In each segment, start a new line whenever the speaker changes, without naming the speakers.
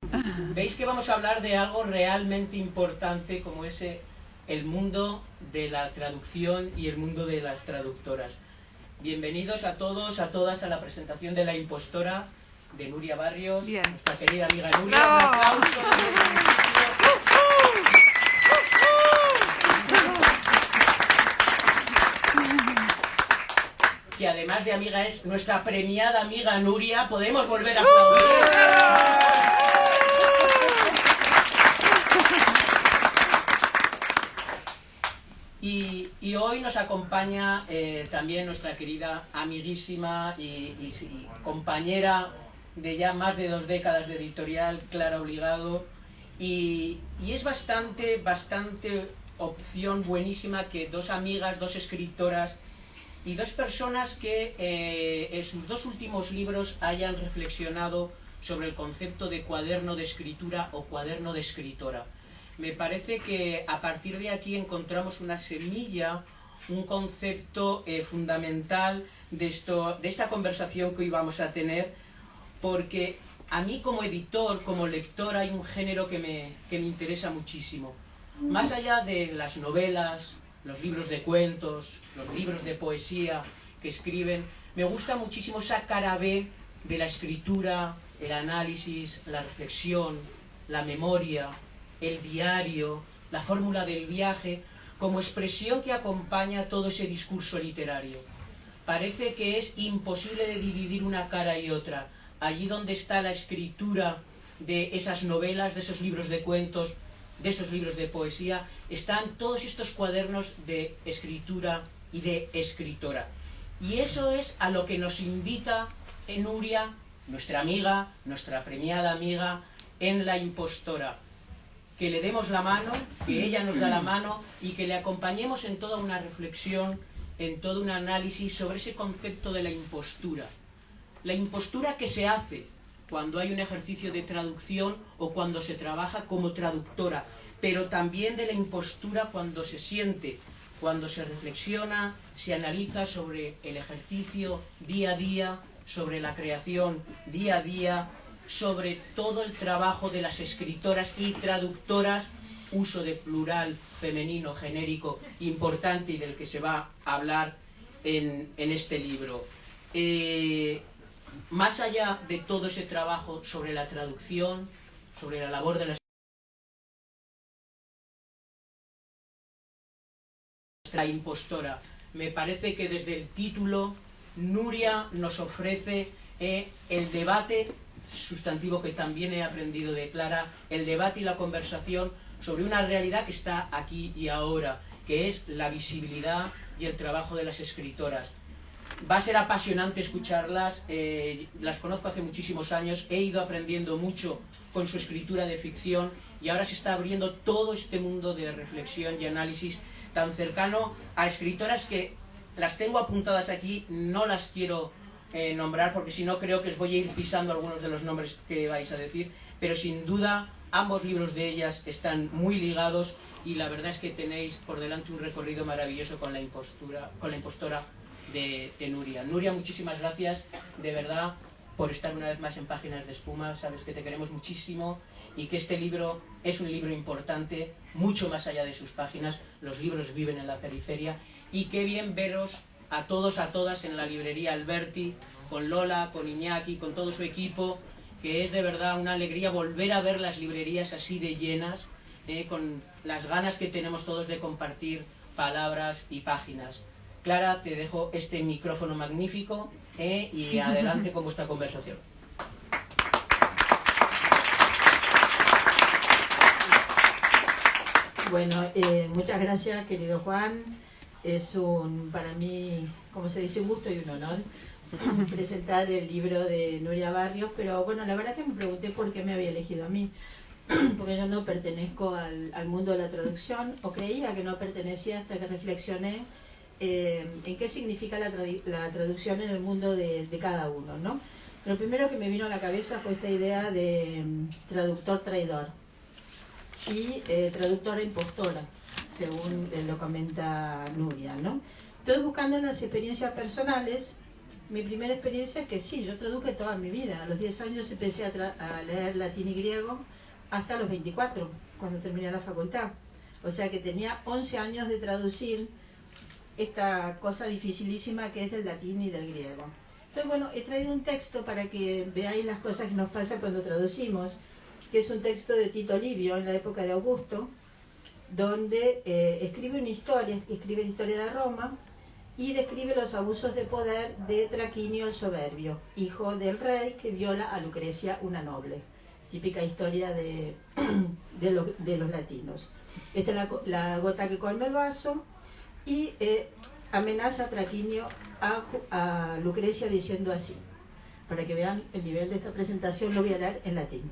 Veis que vamos a hablar de algo realmente importante como es el mundo de la traducción y el mundo de las traductoras. Bienvenidos a todos, a todas a la presentación de La Impostora de Nuria Barrios,
Bien.
nuestra querida amiga Nuria.
¡Bravo!
Un aplauso. Que además de amiga es nuestra premiada amiga Nuria. Podemos volver a aplaudir. Y hoy nos acompaña también nuestra querida amiguísima y compañera de ya más de 2 décadas de editorial, Clara Obligado, y es bastante opción buenísima que 2 amigas, 2 escritoras y 2 personas que en sus 2 últimos libros hayan reflexionado sobre el concepto de cuaderno de escritura o cuaderno de escritora. Me parece que a partir de aquí encontramos una semilla, un concepto fundamental de esta conversación que hoy vamos a tener, porque a mí como editor, como lector, hay un género que me interesa muchísimo. Más allá de las novelas, los libros de cuentos, los libros de poesía que escriben, me gusta muchísimo esa cara B de la escritura, el análisis, la reflexión, la memoria, el diario, la fórmula del viaje, como expresión que acompaña todo ese discurso literario. Parece que es imposible de dividir una cara y otra. Allí donde está la escritura de esas novelas, de esos libros de cuentos, de esos libros de poesía, están todos estos cuadernos de escritura y de escritora. Y eso es a lo que nos invita Nuria, nuestra amiga, nuestra premiada amiga, en La Impostora. Que le demos la mano, que ella nos da la mano y que le acompañemos en toda una reflexión, en todo un análisis sobre ese concepto de la impostura. La impostura que se hace cuando hay un ejercicio de traducción o cuando se trabaja como traductora, pero también de la impostura cuando se siente, cuando se reflexiona, se analiza sobre el ejercicio día a día, sobre la creación día a día, sobre todo el trabajo de las escritoras y traductoras, uso de plural femenino genérico importante y del que se va a hablar en este libro. Más allá de todo ese trabajo sobre la traducción, sobre la labor de la impostora, me parece que desde el título Nuria nos ofrece el debate, sustantivo que también he aprendido de Clara, el debate y la conversación sobre una realidad que está aquí y ahora, que es la visibilidad y el trabajo de las escritoras. Va a ser apasionante escucharlas, las conozco hace muchísimos años, he ido aprendiendo mucho con su escritura de ficción y ahora se está abriendo todo este mundo de reflexión y análisis tan cercano a escritoras que las tengo apuntadas aquí, no las quiero nombrar porque si no creo que os voy a ir pisando algunos de los nombres que vais a decir, pero sin duda ambos libros de ellas están muy ligados y la verdad es que tenéis por delante un recorrido maravilloso con la impostora de Nuria. Nuria, muchísimas gracias de verdad por estar una vez más en Páginas de Espuma. Sabes que te queremos muchísimo y que este libro es un libro importante, mucho más allá de sus páginas. Los libros viven en la periferia y qué bien veros a todos, a todas en la librería Alberti, con Lola, con Iñaki, con todo su equipo, que es de verdad una alegría volver a ver las librerías así de llenas, con las ganas que tenemos todos de compartir palabras y páginas. Clara, te dejo este micrófono magnífico y adelante con vuestra conversación.
Bueno, muchas gracias, querido Juan. Es para mí, como se dice, un gusto y un honor presentar el libro de Nuria Barrios, pero bueno, la verdad que me pregunté por qué me había elegido a mí, porque yo no pertenezco al mundo de la traducción, o creía que no pertenecía hasta que reflexioné en qué significa la traducción en el mundo de cada uno, ¿no? Lo primero que me vino a la cabeza fue esta idea de traductor traidor y traductora impostora, según lo comenta Nuria, ¿no? Estoy buscando en las experiencias personales mi primera experiencia es que sí, yo traduje toda mi vida. A los 10 años empecé a leer latín y griego hasta los 24, cuando terminé la facultad. O sea que tenía 11 años de traducir esta cosa dificilísima que es del latín y del griego. Entonces, bueno, he traído un texto para que veáis las cosas que nos pasan cuando traducimos, que es un texto de Tito Livio en la época de Augusto, donde escribe una historia, escribe la historia de Roma y describe los abusos de poder de Traquinio el Soberbio, hijo del rey que viola a Lucrecia, una noble. Típica historia de los latinos. Esta es la gota que colma el vaso y amenaza a Traquinio a Lucrecia diciendo así. Para que vean el nivel de esta presentación, lo voy a leer en latín.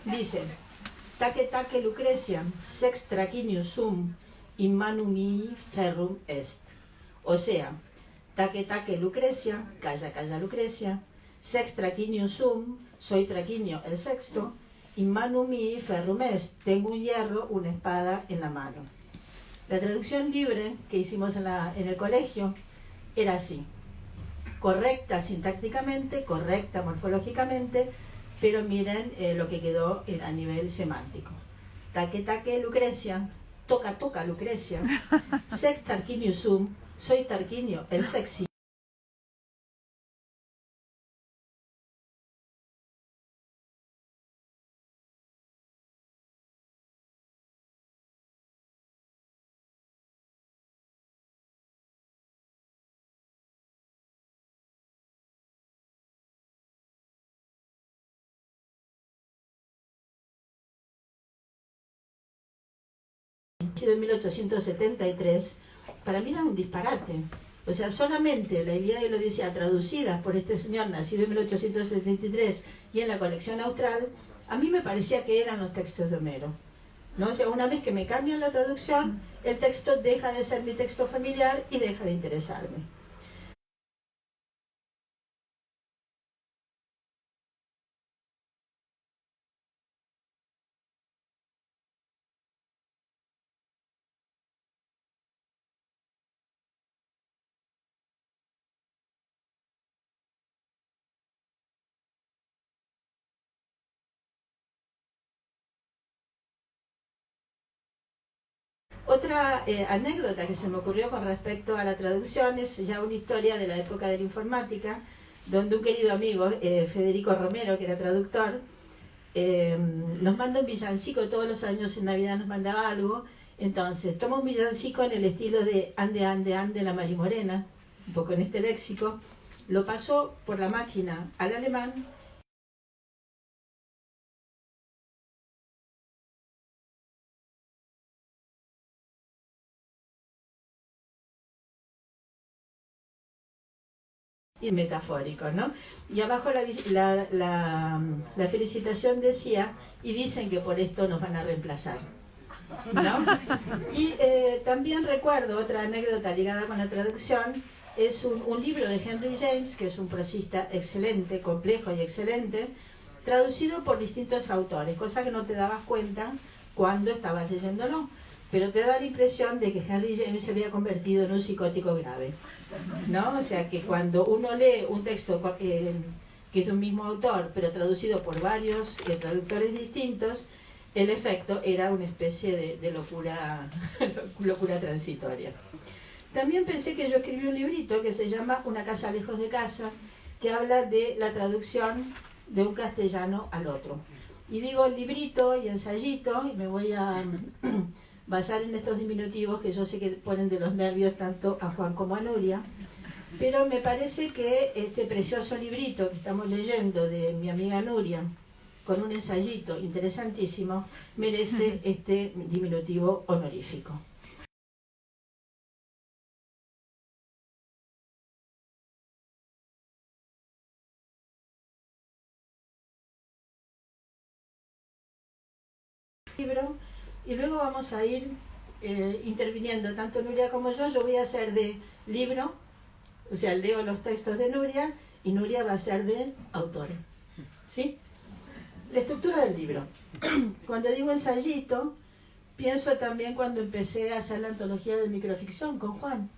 Dice: taque taque Lucrecia, sex Trachinius sum, in manu mihi ferrum est. O sea, taque taque Lucrecia, calla calla Lucrecia, sex Trachinius sum, soy Traquinio el sexto, in manu mihi ferrum est, tengo un hierro, una espada en la mano. La traducción libre que hicimos en el colegio era así: correcta sintácticamente, correcta morfológicamente, pero miren lo que quedó a nivel semántico. Taque taque Lucrecia, toca toca Lucrecia, sex Tarquinius sum, soy Tarquinio el sexy. De 1873, para mí era un disparate. O sea, solamente la Ilíada y la Odisea traducidas por este señor nacido en 1873 y en la colección austral, a mí me parecía que eran los textos de Homero, ¿no? O sea, una vez que me cambian la traducción, el texto deja de ser mi texto familiar y deja de interesarme. Otra anécdota que se me ocurrió con respecto a la traducción es ya una historia de la época de la informática, donde un querido amigo, Federico Romero, que era traductor, nos manda un villancico. Todos los años en Navidad nos mandaba algo. Entonces toma un villancico en el estilo de Ande, ande, ande la Marimorena, un poco en este léxico, lo pasó por la máquina al alemán. Y metafórico, ¿no? Y abajo la felicitación decía: y dicen que por esto nos van a reemplazar, ¿no? Y también recuerdo otra anécdota ligada con la traducción. Es un libro de Henry James, que es un prosista excelente, complejo y excelente, traducido por distintos autores, cosa que no te dabas cuenta cuando estabas leyéndolo, pero te da la impresión de que Henry James se había convertido en un psicótico grave, ¿no? O sea que cuando uno lee un texto que es de un mismo autor, pero traducido por varios traductores distintos, el efecto era una especie de locura, locura transitoria. También pensé que yo escribí un librito que se llama Una casa lejos de casa, que habla de la traducción de un castellano al otro. Y digo librito y ensayito, y me voy a basar en estos diminutivos que yo sé que ponen de los nervios tanto a Juan como a Nuria, pero me parece que este precioso librito que estamos leyendo de mi amiga Nuria, con un ensayito interesantísimo, merece este diminutivo honorífico. Libro. Y luego vamos a ir interviniendo, tanto Nuria como yo. Yo voy a hacer de libro, o sea, leo los textos de Nuria, y Nuria va a ser de autor, ¿sí? La estructura del libro. Cuando digo ensayito, pienso también cuando empecé a hacer la antología de microficción con Juan,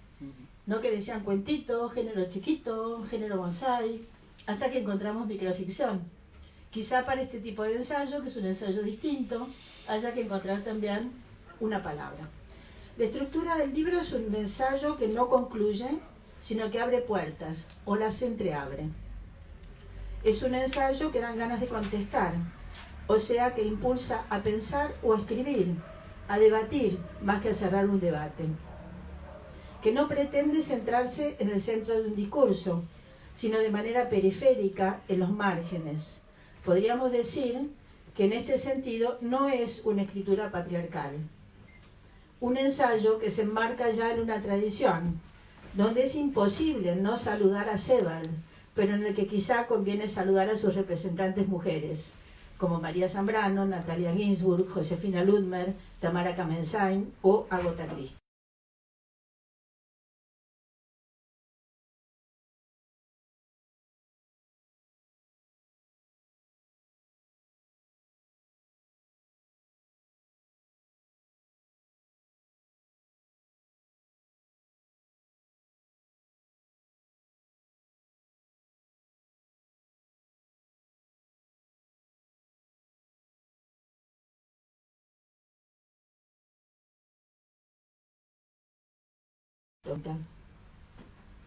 ¿no? Que decían cuentito, género chiquito, género bonsai, hasta que encontramos microficción. Quizá para este tipo de ensayo, que es un ensayo distinto, haya que encontrar también una palabra. La estructura del libro es un ensayo que no concluye, sino que abre puertas o las entreabre. Es un ensayo que dan ganas de contestar, o sea que impulsa a pensar o a escribir, a debatir más que a cerrar un debate. Que no pretende centrarse en el centro de un discurso, sino de manera periférica en los márgenes. Podríamos decir que en este sentido no es una escritura patriarcal. Un ensayo que se enmarca ya en una tradición, donde es imposible no saludar a Sebald, pero en el que quizá conviene saludar a sus representantes mujeres, como María Zambrano, Natalia Ginsburg, Josefina Ludmer, Tamara Kamensain o Agatha Christie.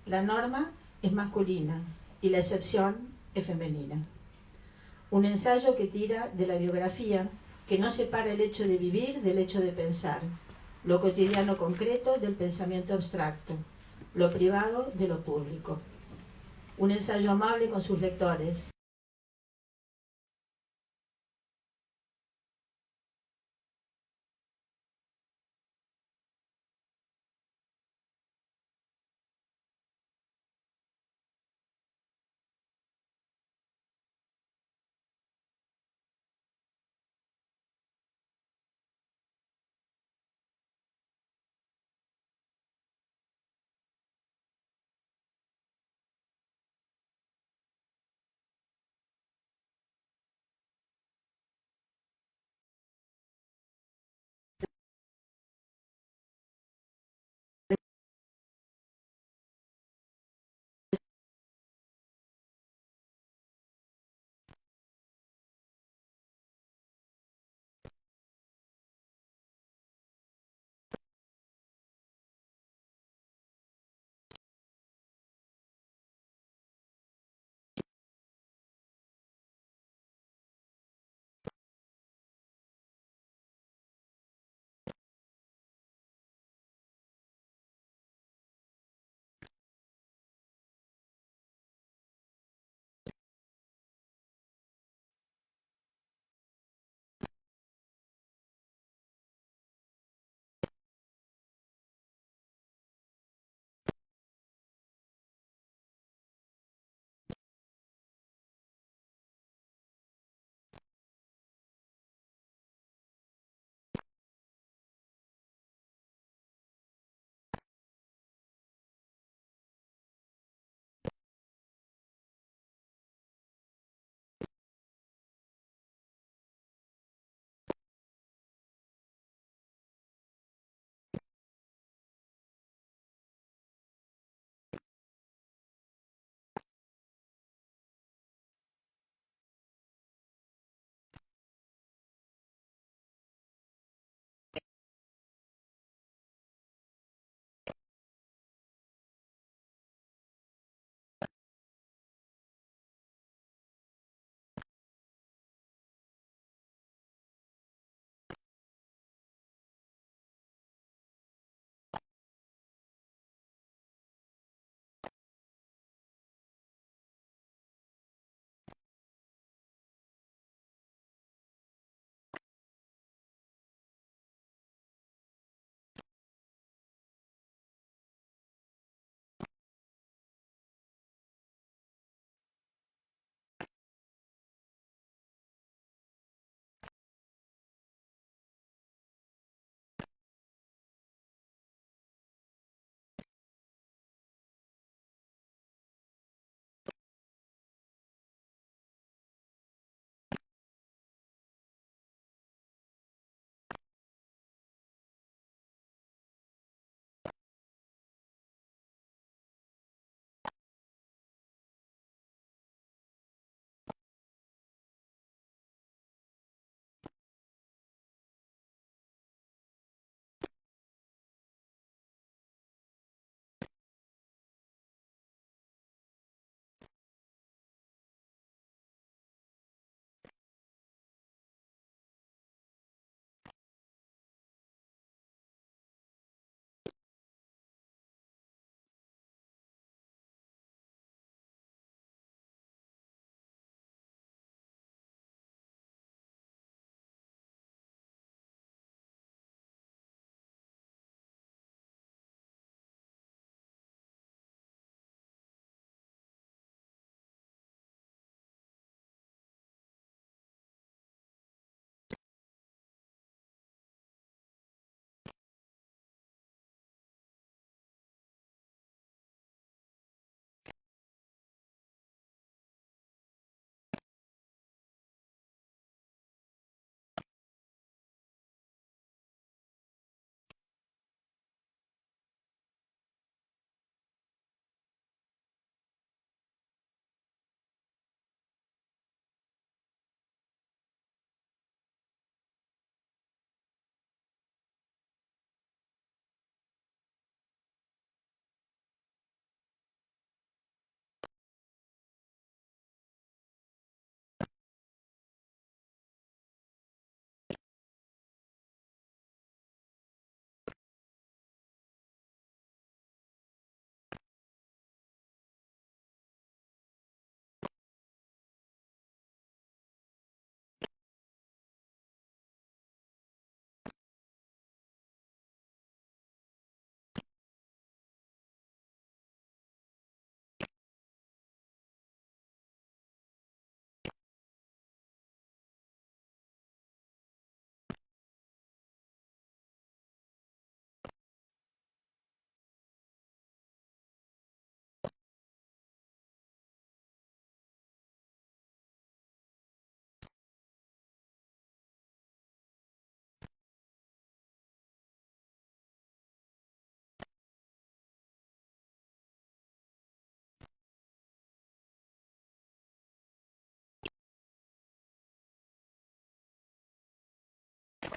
La norma es masculina y la excepción es femenina. Un ensayo que tira de la biografía, que no separa el hecho de vivir del hecho de pensar, lo cotidiano concreto del pensamiento abstracto, lo privado de lo público. Un ensayo amable con sus lectores,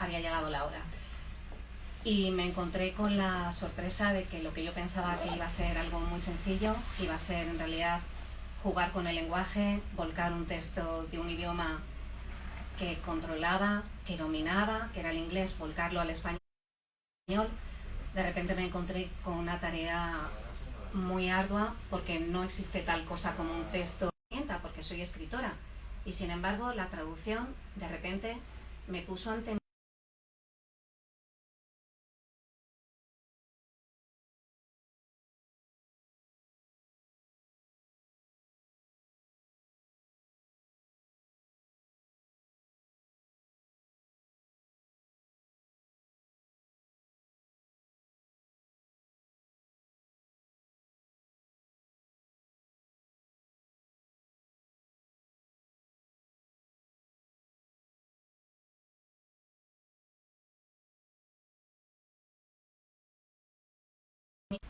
había llegado la hora. Y me encontré con la sorpresa de que lo que yo pensaba que iba a ser algo muy sencillo, iba a ser en realidad jugar con el lenguaje, volcar un texto de un idioma que controlaba, que dominaba, que era el inglés, volcarlo al español. De repente me encontré con una tarea muy ardua, porque no existe tal cosa como un texto, porque soy escritora, y sin embargo la traducción de repente me puso ante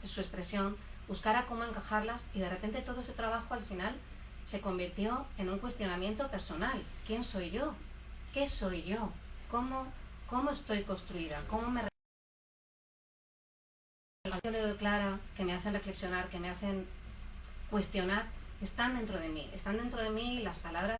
su expresión, buscara cómo encajarlas, y de repente todo ese trabajo al final se convirtió en un cuestionamiento personal. ¿Quién soy yo? ¿Qué soy yo? ¿Cómo estoy construida? ¿Cómo me leo de Clara, que me hacen reflexionar, que me hacen cuestionar, están dentro de mí las palabras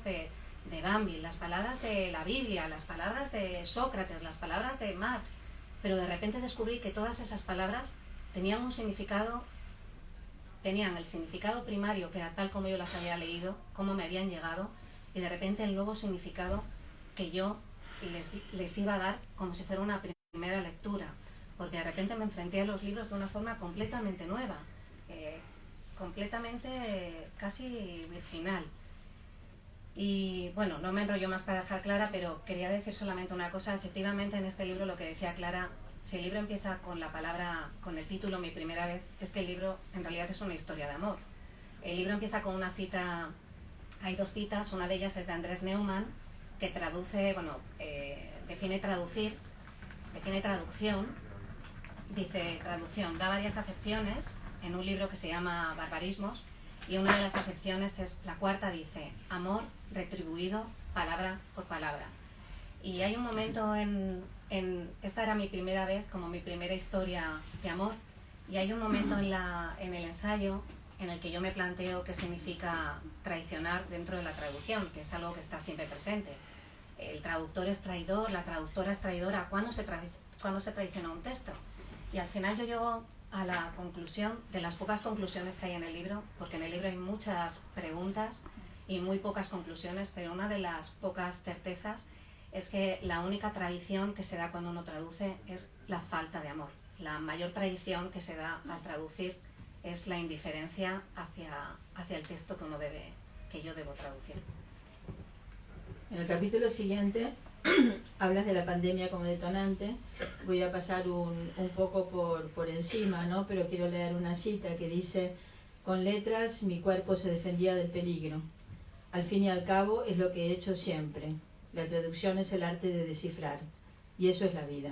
de Bambi, las palabras de la Biblia, las palabras de Sócrates, las palabras de Marx, pero de repente descubrí que todas esas palabras tenían un significado, tenían el significado primario, que era tal como yo las había leído, cómo me habían llegado, y de repente el nuevo significado que yo les iba a dar como si fuera una primera lectura, porque de repente me enfrenté a los libros de una forma completamente nueva, completamente casi virginal. Y bueno, no me enrollo más para dejar clara, pero quería decir solamente una cosa. Efectivamente, en este libro, lo que decía Clara, si el libro empieza con la palabra, con el título Mi primera vez, es que el libro en realidad es una historia de amor. El libro empieza con una cita, hay dos citas, una de ellas es de Andrés Neumann, que traduce, define traducción, dice traducción, da varias acepciones en un libro que se llama Barbarismos, y una de las acepciones es, la cuarta dice, amor retribuido palabra por palabra. Y hay un momento esta era mi primera vez, como mi primera historia de amor, y hay un momento en el ensayo en el que yo me planteo qué significa traicionar dentro de la traducción, que es algo que está siempre presente. El traductor es traidor, la traductora es traidora. ¿Cuándo se traiciona un texto? Y al final yo llego a la conclusión, de las pocas conclusiones que hay en el libro, porque en el libro hay muchas preguntas y muy pocas conclusiones, pero una de las pocas certezas es que la única traición que se da cuando uno traduce es la falta de amor. La mayor traición que se da al traducir es la indiferencia hacia el texto que yo debo traducir.
En el capítulo siguiente hablas de la pandemia como detonante. Voy a pasar un poco por encima, ¿no? Pero quiero leer una cita que dice: con letras mi cuerpo se defendía del peligro. Al fin y al cabo es lo que he hecho siempre. La traducción es el arte de descifrar. Y eso es la vida.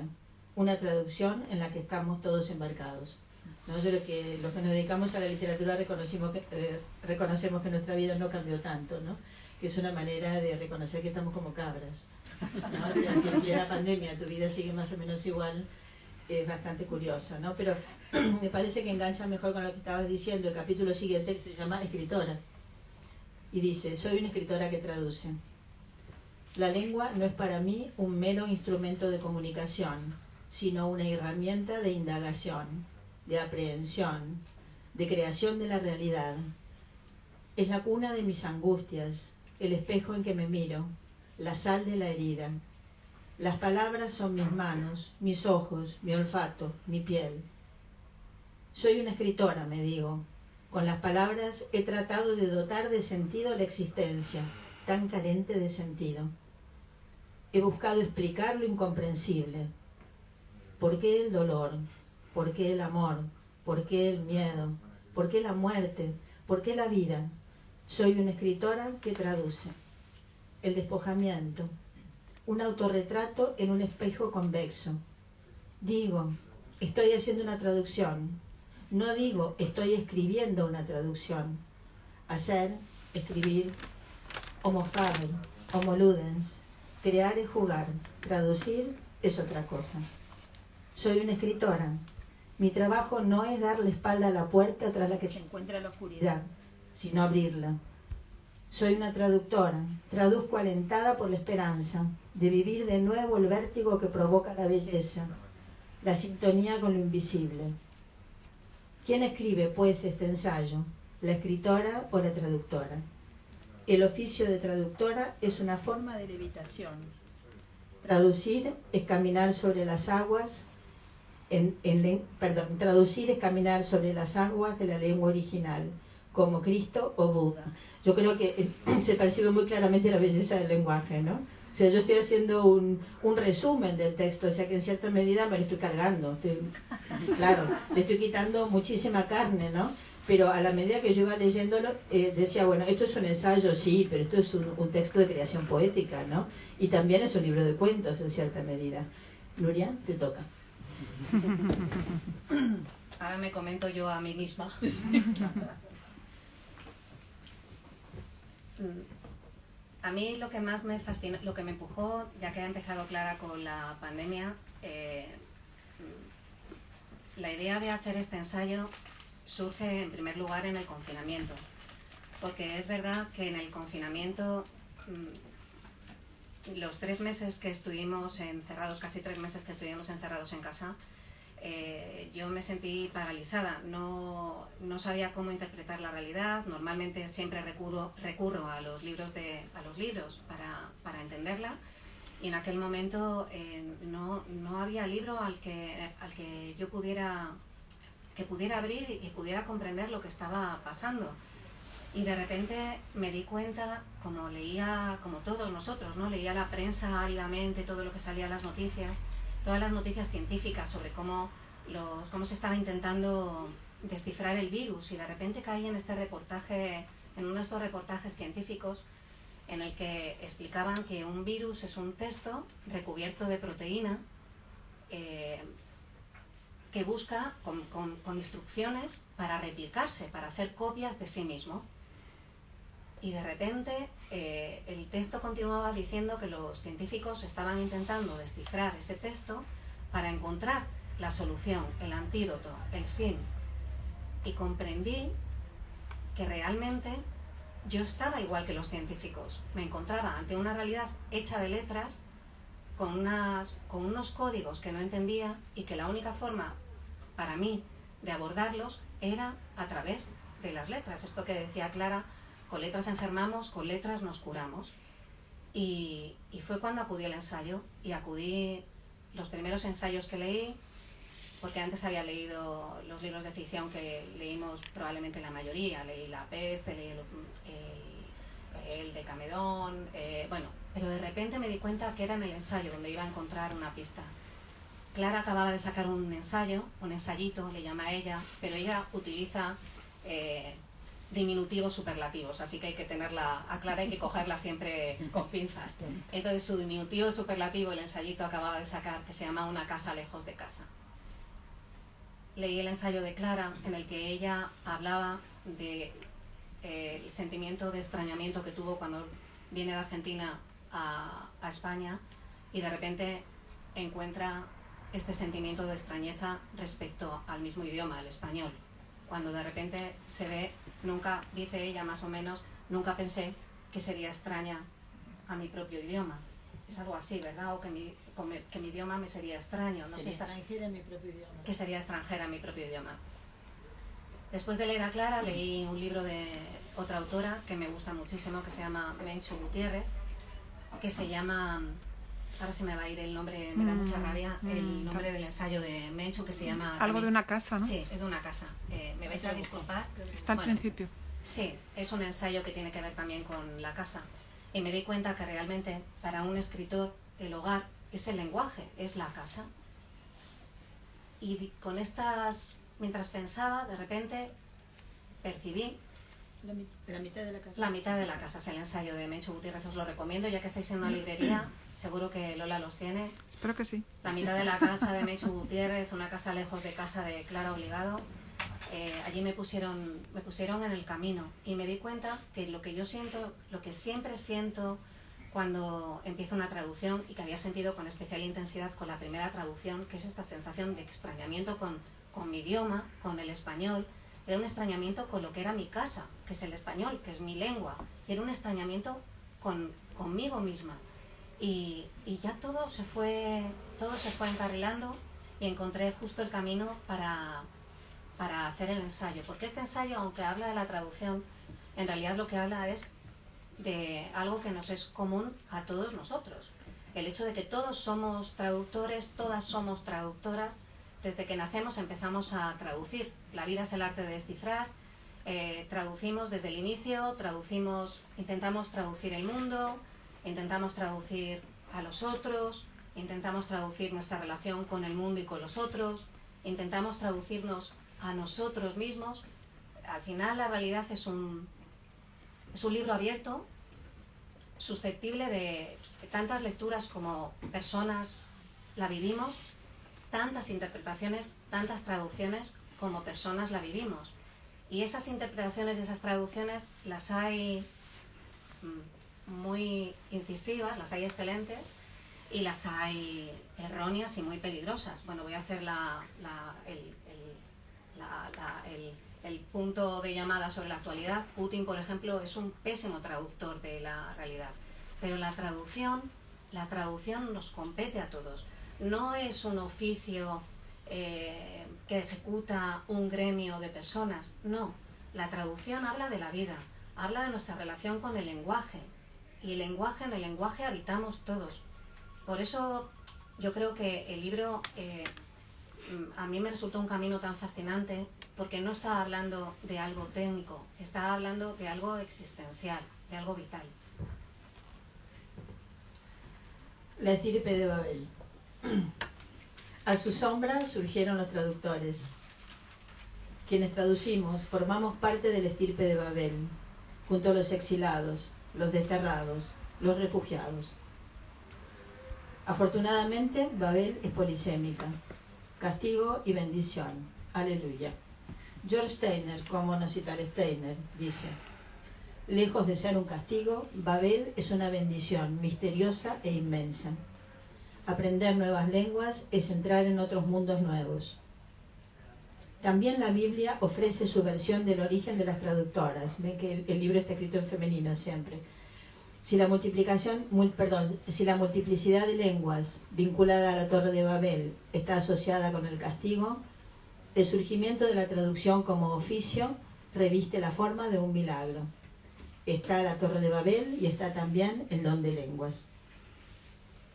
Una traducción en la que estamos todos embarcados, ¿no? Yo creo que los que nos dedicamos a la literatura reconocemos que nuestra vida no cambió tanto, ¿no? Que es una manera de reconocer que estamos como cabras, ¿no? O sea, si en plena pandemia tu vida sigue más o menos igual, es bastante curioso, ¿no? Pero me parece que engancha mejor con lo que estabas diciendo. El capítulo siguiente, que se llama Escritora, y dice: soy una escritora que traduce. La lengua no es para mí un mero instrumento de comunicación, sino una herramienta de indagación, de aprehensión, de creación de la realidad. Es la cuna de mis angustias, el espejo en que me miro, la sal de la herida. Las palabras son mis manos, mis ojos, mi olfato, mi piel. Soy una escritora, me digo. Con las palabras he tratado de dotar de sentido la existencia, tan carente de sentido. He buscado explicar lo incomprensible. ¿Por qué el dolor? ¿Por qué el amor? ¿Por qué el miedo? ¿Por qué la muerte? ¿Por qué la vida? Soy una escritora que traduce. El despojamiento. Un autorretrato en un espejo convexo. Digo, estoy haciendo una traducción. No digo, estoy escribiendo una traducción. Hacer, escribir, homo faber, homo ludens. Crear es jugar, traducir es otra cosa. Soy una escritora. Mi trabajo no es dar la espalda a la puerta tras la que se encuentra la oscuridad, sino abrirla. Soy una traductora. Traduzco alentada por la esperanza de vivir de nuevo el vértigo que provoca la belleza, la sintonía con lo invisible. ¿Quién escribe, pues, este ensayo? ¿La escritora o la traductora? El oficio de traductora es una forma de levitación. Traducir es caminar sobre las aguas, traducir es caminar sobre las aguas de la lengua original, como Cristo o Buda. Yo creo que se percibe muy claramente la belleza del lenguaje, ¿no? O sea, yo estoy haciendo un resumen del texto, o sea que en cierta medida me lo estoy cargando. Claro, le estoy quitando muchísima carne, ¿no? Pero a la medida que yo iba leyéndolo, decía, bueno, esto es un ensayo, sí, pero esto es un texto de creación poética, ¿no? Y también es un libro de cuentos, en cierta medida. Nuria, te toca.
Ahora me comento yo a mí misma. A mí lo que más me fascina, lo que me empujó, ya que ha empezado Clara con la pandemia, la idea de hacer este ensayo surge en primer lugar en el confinamiento, porque es verdad que en el confinamiento, los 3 meses que estuvimos encerrados, casi 3 meses que estuvimos encerrados en casa, yo me sentí paralizada, no sabía cómo interpretar la realidad. Normalmente siempre recurro a los libros para entenderla, y en aquel momento no había libro al que yo pudiera abrir y pudiera comprender lo que estaba pasando. Y de repente me di cuenta, como leía, como todos nosotros, ¿no? Leía la prensa ávidamente, todo lo que salía en las noticias, todas las noticias científicas sobre cómo se estaba intentando descifrar el virus, y de repente caí en uno de estos reportajes científicos en el que explicaban que un virus es un texto recubierto de proteína que busca con instrucciones para replicarse, para hacer copias de sí mismo. Y de repente el texto continuaba diciendo que los científicos estaban intentando descifrar ese texto para encontrar la solución, el antídoto, el fin. Y comprendí que realmente yo estaba igual que los científicos. Me encontraba ante una realidad hecha de letras, con unos códigos que no entendía, y que la única forma para mí de abordarlos era a través de las letras. Esto que decía Clara, con letras enfermamos, con letras nos curamos. Y fue cuando acudí al ensayo, y acudí los primeros ensayos que leí, porque antes había leído los libros de ficción que leímos probablemente la mayoría. Leí La Peste, leí el Decamerón, pero de repente me di cuenta que era en el ensayo donde iba a encontrar una pista. Clara acababa de sacar un ensayito, le llama a ella, pero ella utiliza diminutivos superlativos, así que hay que tenerla a Clara, hay que cogerla siempre con pinzas. Entonces su diminutivo superlativo, el ensayito acababa de sacar, que se llama Una casa lejos de casa. Leí el ensayo de Clara, en el que ella hablaba de el sentimiento de extrañamiento que tuvo cuando viene de Argentina a España, y de repente encuentra este sentimiento de extrañeza respecto al mismo idioma, el español. Cuando de repente se ve, nunca, dice ella más o menos, nunca pensé que sería extraña a mi propio idioma. Es algo así, ¿verdad? O que mi idioma me sería extraño. No
sería
sé,
extranjera en mi propio idioma.
Que sería extranjera en mi propio idioma. Después de leer a Clara, leí un libro de otra autora que me gusta muchísimo, que se llama Menchu Gutiérrez, que se llama ahora se me va a ir el nombre, me da mucha rabia, el nombre del ensayo de Menchu, que se llama...
Algo
también,
de una casa, ¿no?
Sí, es de una casa. Me vais a disculpar.
Está al principio.
Sí, es un ensayo que tiene que ver también con la casa. Y me di cuenta que realmente para un escritor el hogar es el lenguaje, es la casa. Y con estas, mientras pensaba, de repente percibí
La mitad de la casa.
la mitad de la casa. Es el ensayo de Menchu Gutiérrez, os lo recomiendo, ya que estáis en una librería, seguro que Lola los tiene.
Espero que sí.
La mitad de la casa de Menchu Gutiérrez, una casa lejos de casa de Clara Obligado. Allí me pusieron en el camino y me di cuenta que lo que yo siento, lo que siempre siento cuando empiezo una traducción, y que había sentido con especial intensidad con la primera traducción, que es esta sensación de extrañamiento con mi idioma, con el español. Era un extrañamiento con lo que era mi casa, que es el español, que es mi lengua. Y era un extrañamiento conmigo misma. Y ya todo se fue encarrilando y encontré justo el camino para hacer el ensayo. Porque este ensayo, aunque habla de la traducción, en realidad lo que habla es de algo que nos es común a todos nosotros. El hecho de que todos somos traductores, todas somos traductoras. Desde que nacemos empezamos a traducir. La vida es el arte de descifrar. Traducimos desde el inicio, intentamos traducir el mundo, intentamos traducir a los otros, intentamos traducir nuestra relación con el mundo y con los otros, intentamos traducirnos a nosotros mismos. Al final la realidad es un libro abierto, susceptible de tantas lecturas como personas la vivimos, tantas interpretaciones, tantas traducciones como personas la vivimos. Y esas interpretaciones y esas traducciones las hay muy incisivas, las hay excelentes y las hay erróneas y muy peligrosas. Bueno, voy a hacer el punto de llamada sobre la actualidad. Putin, por ejemplo, es un pésimo traductor de la realidad. Pero la traducción nos compete a todos. No es un oficio que ejecuta un gremio de personas. No, la traducción habla de la vida, habla de nuestra relación con el lenguaje. Y en el lenguaje habitamos todos. Por eso yo creo que el libro a mí me resultó un camino tan fascinante, porque no estaba hablando de algo técnico, estaba hablando de algo existencial, de algo vital.
La estirpe de Babel. A su sombra surgieron los traductores. Quienes traducimos formamos parte de la estirpe de Babel, junto a los exilados, los desterrados, los refugiados. Afortunadamente, Babel es polisémica, castigo y bendición. Aleluya. George Steiner, cómo no citar a Steiner, dice: lejos de ser un castigo, Babel es una bendición misteriosa e inmensa. Aprender nuevas lenguas es entrar en otros mundos nuevos. También la Biblia ofrece su versión del origen de las traductoras. Ven que el libro está escrito en femenino siempre. Si la multiplicidad de lenguas vinculada a la Torre de Babel está asociada con el castigo, el surgimiento de la traducción como oficio reviste la forma de un milagro. Está la Torre de Babel y está también el don de lenguas.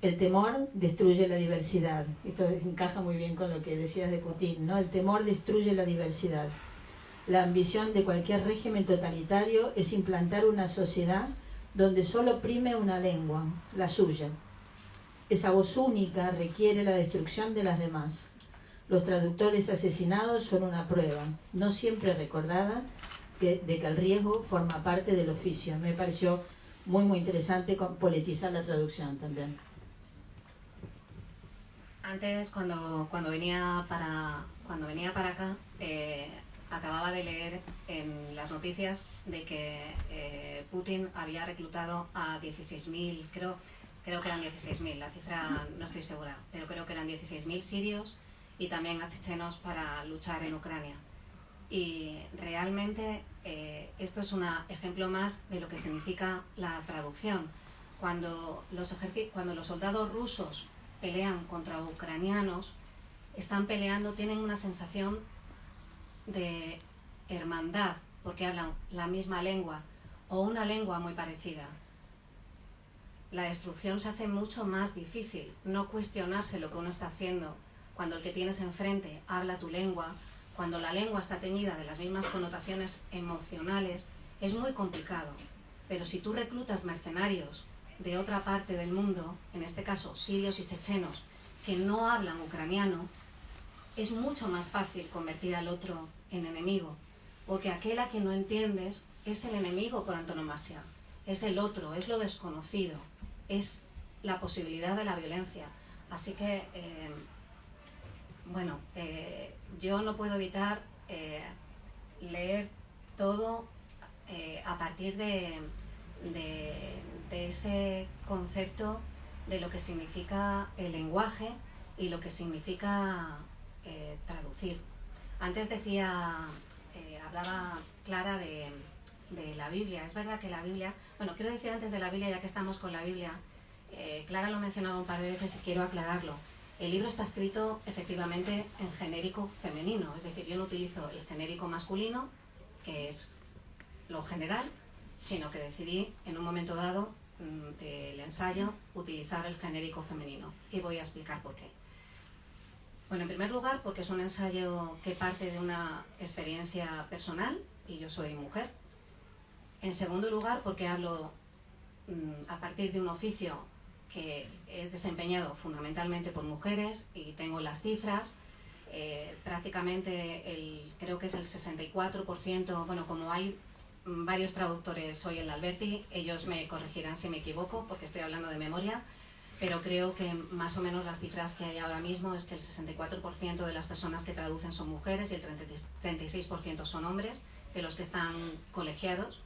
El temor destruye la diversidad. Esto encaja muy bien con lo que decías de Putin, ¿no? El temor destruye la diversidad. La ambición de cualquier régimen totalitario es implantar una sociedad donde solo prime una lengua, la suya. Esa voz única requiere la destrucción de las demás. Los traductores asesinados son una prueba, no siempre recordada, de que el riesgo forma parte del oficio. Me pareció muy interesante politizar la traducción también.
Antes, cuando venía para acá, acababa de leer en las noticias de que Putin había reclutado a 16.000, creo que eran 16.000, la cifra no estoy segura, pero creo que eran 16.000 sirios y también a chechenos para luchar en Ucrania. Y realmente esto es un ejemplo más de lo que significa la traducción. Cuando los soldados rusos pelean contra ucranianos, están peleando, tienen una sensación de hermandad, porque hablan la misma lengua o una lengua muy parecida. la destrucción se hace mucho más difícil. No cuestionarse lo que uno está haciendo cuando el que tienes enfrente habla tu lengua, cuando la lengua está teñida de las mismas connotaciones emocionales, es muy complicado. Pero si tú reclutas mercenarios de otra parte del mundo, en este caso sirios y chechenos, que no hablan ucraniano, es mucho más fácil convertir al otro en enemigo, porque aquel a quien no entiendes es el enemigo por antonomasia, es el otro, es lo desconocido, es la posibilidad de la violencia. Así que, yo no puedo evitar leer todo a partir de ese concepto de lo que significa el lenguaje y lo que significa traducir. Antes hablaba Clara de la Biblia. Es verdad que la Biblia, quiero decir antes de la Biblia, ya que estamos con la Biblia, Clara lo ha mencionado un par de veces y quiero aclararlo. El libro está escrito efectivamente en genérico femenino, es decir, yo no utilizo el genérico masculino, que es lo general, sino que decidí en un momento dado del ensayo utilizar el genérico femenino, y voy a explicar por qué. Bueno, en primer lugar, porque es un ensayo que parte de una experiencia personal y yo soy mujer. En segundo lugar, porque hablo a partir de un oficio que es desempeñado fundamentalmente por mujeres y tengo las cifras. Prácticamente creo que es el 64%, como hay varios traductores hoy en la Alberti, ellos me corregirán si me equivoco porque estoy hablando de memoria, pero creo que más o menos las cifras que hay ahora mismo es que el 64% de las personas que traducen son mujeres y el 36% son hombres, de los que están colegiados.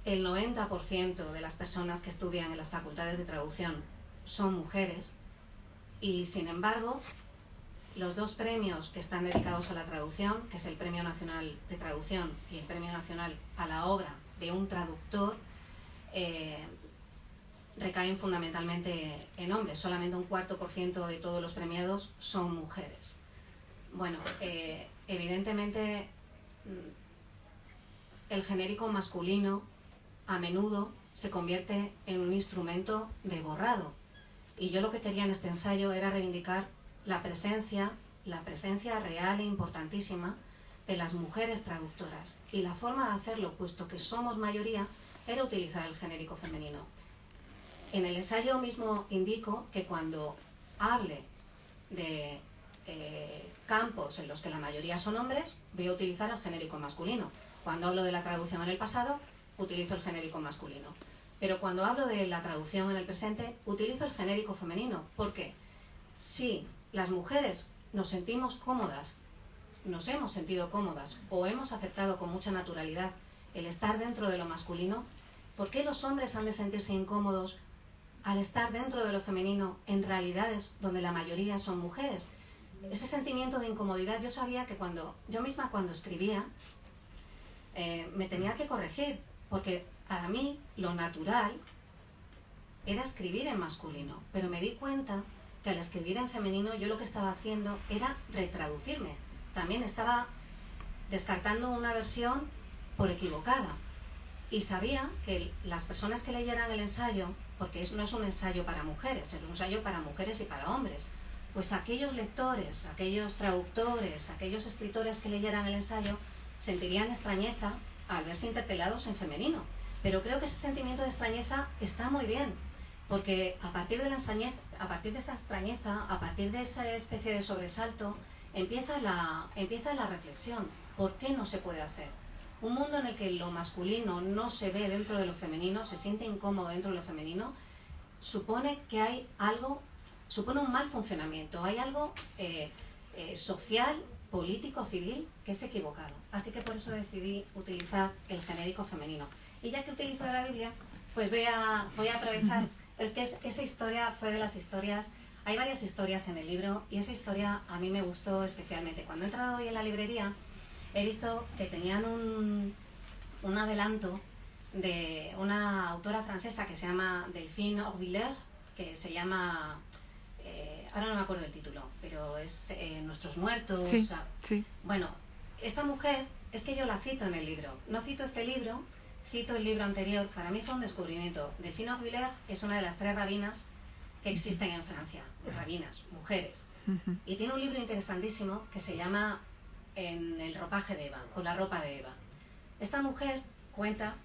El 90% de las personas que estudian en las facultades de traducción son mujeres y, sin embargo, los dos premios que están dedicados a la traducción, que es el Premio Nacional de Traducción y el Premio Nacional a la Obra de un Traductor, recaen fundamentalmente en hombres. Solamente un 4% de todos los premiados son mujeres. Evidentemente, el genérico masculino a menudo se convierte en un instrumento de borrado. Y yo lo que quería en este ensayo era reivindicar la presencia real e importantísima de las mujeres traductoras. Y la forma de hacerlo, puesto que somos mayoría, era utilizar el genérico femenino. En el ensayo mismo indico que cuando hable de campos en los que la mayoría son hombres, voy a utilizar el genérico masculino. Cuando hablo de la traducción en el pasado, utilizo el genérico masculino. Pero cuando hablo de la traducción en el presente, utilizo el genérico femenino. ¿Por qué? Si las mujeres nos sentimos cómodas, nos hemos sentido cómodas o hemos aceptado con mucha naturalidad el estar dentro de lo masculino, ¿por qué los hombres han de sentirse incómodos al estar dentro de lo femenino en realidades donde la mayoría son mujeres? Ese sentimiento de incomodidad, yo sabía que yo misma cuando escribía me tenía que corregir, porque para mí lo natural era escribir en masculino, pero me di cuenta que al escribir en femenino yo lo que estaba haciendo era retraducirme. También estaba descartando una versión por equivocada. Y sabía que las personas que leyeran el ensayo, porque no es un ensayo para mujeres, es un ensayo para mujeres y para hombres, pues aquellos lectores, aquellos traductores, aquellos escritores que leyeran el ensayo sentirían extrañeza al verse interpelados en femenino. Pero creo que ese sentimiento de extrañeza está muy bien, porque a partir de esa extrañeza, a partir de esa especie de sobresalto, empieza la reflexión. ¿Por qué no se puede hacer? Un mundo en el que lo masculino no se ve dentro de lo femenino, se siente incómodo dentro de lo femenino, supone que hay algo, supone un mal funcionamiento, hay algo social, político, civil, que es equivocado. Así que por eso decidí utilizar el genérico femenino. Y ya que utilizo la Biblia, pues voy a aprovechar. Es que esa historia fue de las historias. Hay varias historias en el libro y esa historia a mí me gustó especialmente. Cuando he entrado hoy en la librería, he visto que tenían un adelanto de una autora francesa que se llama Delphine Orvilleur, que se llama, ahora no me acuerdo del título, pero es Nuestros muertos.
Sí,
o sea,
sí.
Bueno, esta mujer, es que yo la cito en el libro. No cito este libro, cito el libro anterior, para mí fue un descubrimiento. Delphine Orvillère es una de las 3 rabinas que existen en Francia, rabinas, mujeres. Y tiene un libro interesantísimo que se llama En el ropaje de Eva, con la ropa de Eva. Esta mujer cuenta,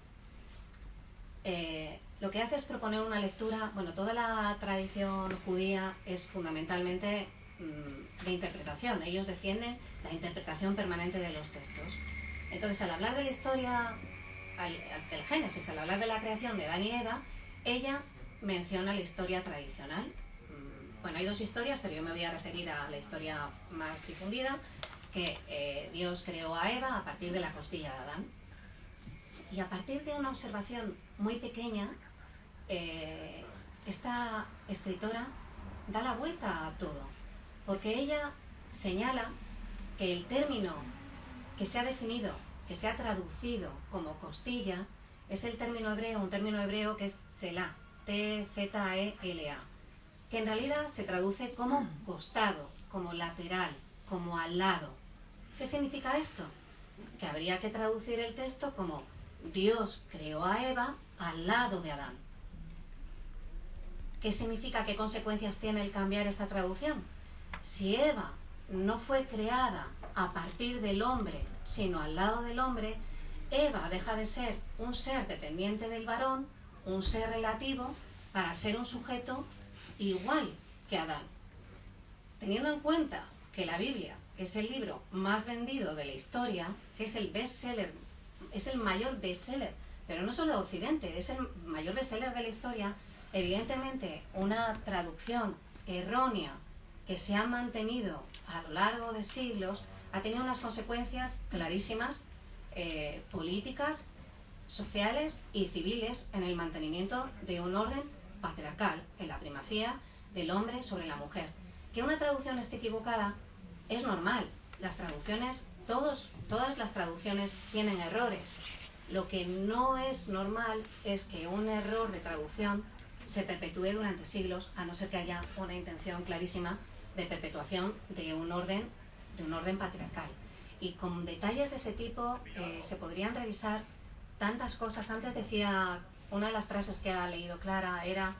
lo que hace es proponer una lectura, bueno, toda la tradición judía es fundamentalmente de interpretación. Ellos defienden la interpretación permanente de los textos. Entonces, al hablar de la historia, del Génesis, al hablar de la creación de Adán y Eva, ella menciona la historia tradicional. Bueno, hay 2 historias, pero yo me voy a referir a la historia más difundida, que Dios creó a Eva a partir de la costilla de Adán. Y a partir de una observación muy pequeña, esta escritora da la vuelta a todo, porque ella señala que el término que se ha definido, que se ha traducido como costilla, es el término hebreo, un término hebreo que es tzelá, T-Z-E-L-A, que en realidad se traduce como costado, como lateral, como al lado. ¿Qué significa esto? Que habría que traducir el texto como Dios creó a Eva al lado de Adán. ¿Qué significa? ¿Qué consecuencias tiene el cambiar esta traducción? Si Eva no fue creada a partir del hombre, sino al lado del hombre, Eva deja de ser un ser dependiente del varón, un ser relativo, para ser un sujeto igual que Adán. Teniendo en cuenta que la Biblia es el libro más vendido de la historia, que es el bestseller, es el mayor bestseller, pero no solo de Occidente, es el mayor bestseller de la historia, evidentemente una traducción errónea que se ha mantenido a lo largo de siglos ha tenido unas consecuencias clarísimas, políticas, sociales y civiles en el mantenimiento de un orden patriarcal, en la primacía del hombre sobre la mujer. Que una traducción esté equivocada es normal. Las traducciones, todas las traducciones tienen errores. Lo que no es normal es que un error de traducción se perpetúe durante siglos, a no ser que haya una intención clarísima de perpetuación de un orden patriarcal. Y con detalles de ese tipo se podrían revisar tantas cosas. Antes decía, una de las frases que ha leído Clara era: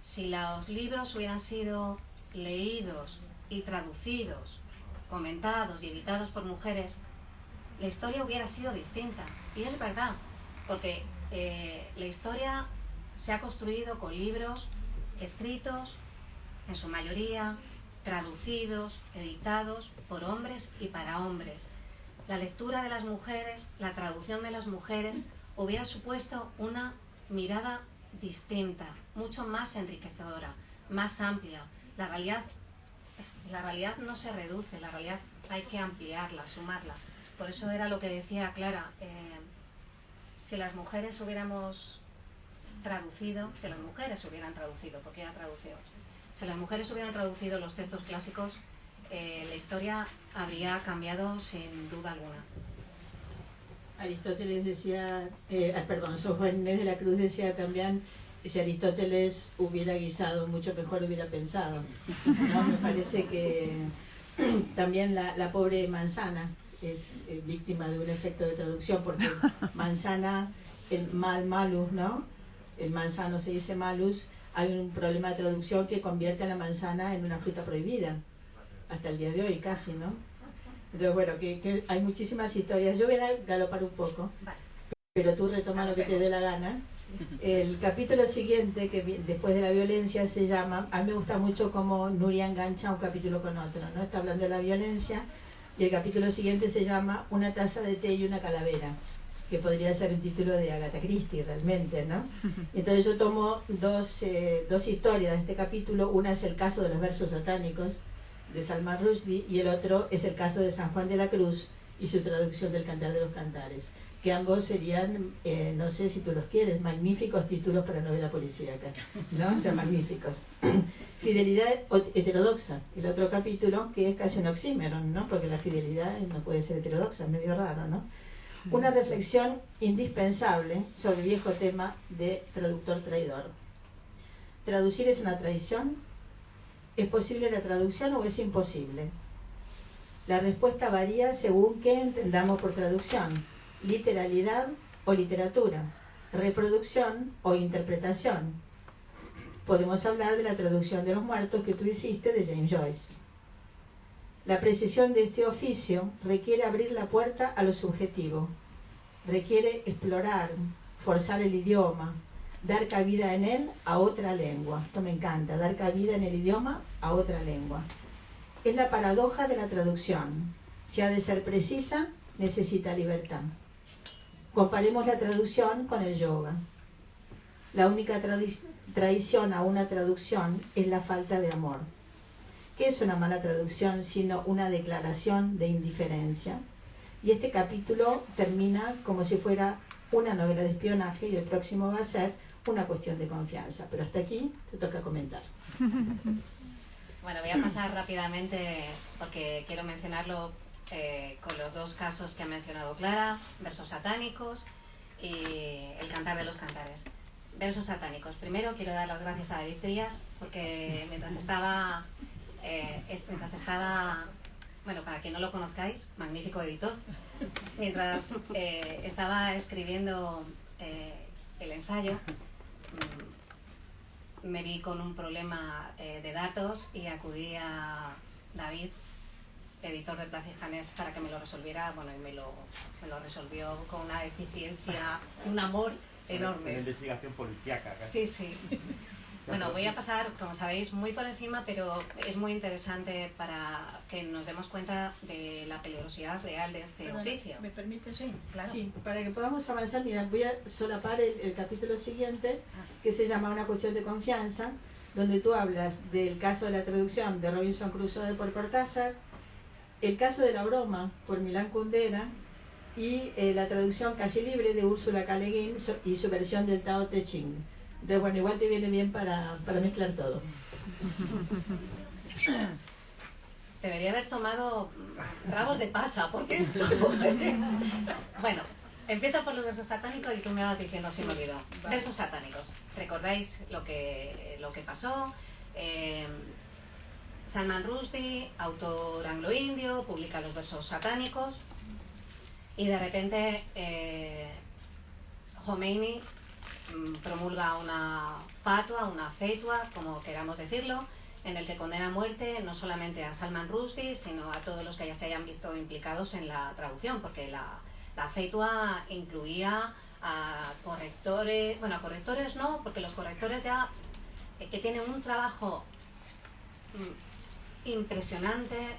si los libros hubieran sido leídos y traducidos, comentados y editados por mujeres, la historia hubiera sido distinta. Y es verdad, porque la historia se ha construido con libros escritos, en su mayoría, traducidos, editados por hombres y para hombres. La lectura de las mujeres, la traducción de las mujeres, hubiera supuesto una mirada distinta, mucho más enriquecedora, más amplia. La realidad no se reduce, la realidad hay que ampliarla, sumarla. Por eso era lo que decía Clara, si las mujeres hubiéramos traducido, porque ya traducidos, si las mujeres hubieran traducido los textos clásicos, la historia habría cambiado sin duda alguna.
Aristóteles decía, San Juan Inés de la Cruz decía también, si Aristóteles hubiera guisado mucho mejor hubiera pensado, ¿no? Me parece que también la pobre manzana es víctima de un efecto de traducción, porque manzana, el malus, ¿no? El manzano se dice malus. Hay un problema de traducción que convierte a la manzana en una fruta prohibida, hasta el día de hoy casi, ¿no? Entonces, bueno, que hay muchísimas historias. Yo voy a galopar un poco, pero tú retoma lo que te dé la gana. El capítulo siguiente, que después de la violencia, se llama, a mí me gusta mucho cómo Nuria engancha un capítulo con otro, ¿no? Está hablando de la violencia, y el capítulo siguiente se llama Una taza de té y una calavera, que podría ser un título de Agatha Christie realmente, ¿no? Entonces yo tomo dos historias de este capítulo. Una es el caso de los versos satánicos de Salman Rushdie, y el otro es el caso de San Juan de la Cruz y su traducción del Cantar de los Cantares, que ambos serían, no sé si tú los quieres, magníficos títulos para novela policíaca, ¿no? O sea, magníficos. Fidelidad heterodoxa, el otro capítulo, que es casi un oxímoron, ¿no? Porque la fidelidad no puede ser heterodoxa, es medio raro, ¿no? Una reflexión indispensable sobre el viejo tema de traductor traidor. ¿Traducir es una traición? ¿Es posible la traducción o es imposible? La respuesta varía según qué entendamos por traducción, literalidad o literatura. reproducción o interpretación. Podemos hablar de la traducción de los muertos que tú hiciste de James Joyce. La precisión de este oficio requiere abrir la puerta a lo subjetivo, requiere explorar, forzar el idioma, dar cabida en él a otra lengua. Esto me encanta, dar cabida en el idioma a otra lengua. Es la paradoja de la traducción. Si ha de ser precisa, necesita libertad. Comparemos la traducción con el yoga. La única traición a una traducción es la falta de amor. ¿Qué es una mala traducción sino una declaración de indiferencia? Y este capítulo termina como si fuera una novela de espionaje y el próximo va a ser una cuestión de confianza. Pero hasta aquí te toca comentar.
Bueno, voy a pasar rápidamente porque quiero mencionarlo con los dos casos que ha mencionado Clara, versos satánicos y el cantar de los cantares. Versos satánicos. Primero quiero dar las gracias a David Trías porque mientras estaba, bueno, para quien no lo conozcáis, magnífico editor, mientras estaba escribiendo el ensayo, me vi con un problema de datos y acudí a David, editor de Plaza y Janés, para que me lo resolviera. Bueno, y me lo resolvió con una eficiencia, un amor enorme.
Una investigación policíaca.
Sí, sí. Bueno, voy a pasar, como sabéis, muy por encima, pero es muy interesante para que nos demos cuenta de la peligrosidad real de este oficio.
¿Me permite?
Sí, claro.
Sí, para que podamos avanzar, mira, voy a solapar el capítulo siguiente, que se llama Una cuestión de confianza, donde tú hablas del caso de la traducción de Robinson Crusoe por Cortázar, el caso de la broma por Milán Kundera y la traducción casi libre de Úrsula K. Le Guin y su versión del Tao Te Ching. Entonces, bueno, igual te viene bien para mezclar todo.
Debería haber tomado rabos de pasa, porque esto... Bueno, empiezo por los versos satánicos y tú me vas diciendo si me olvido. Vale. Versos satánicos. ¿Recordáis lo que pasó? Salman Rushdie, autor anglo-indio, publica los versos satánicos y de repente Khomeini promulga una fetua, como queramos decirlo, en el que condena a muerte no solamente a Salman Rushdie, sino a todos los que ya se hayan visto implicados en la traducción, porque la fetua incluía a correctores, bueno, a correctores no, porque los correctores ya que tienen un trabajo impresionante,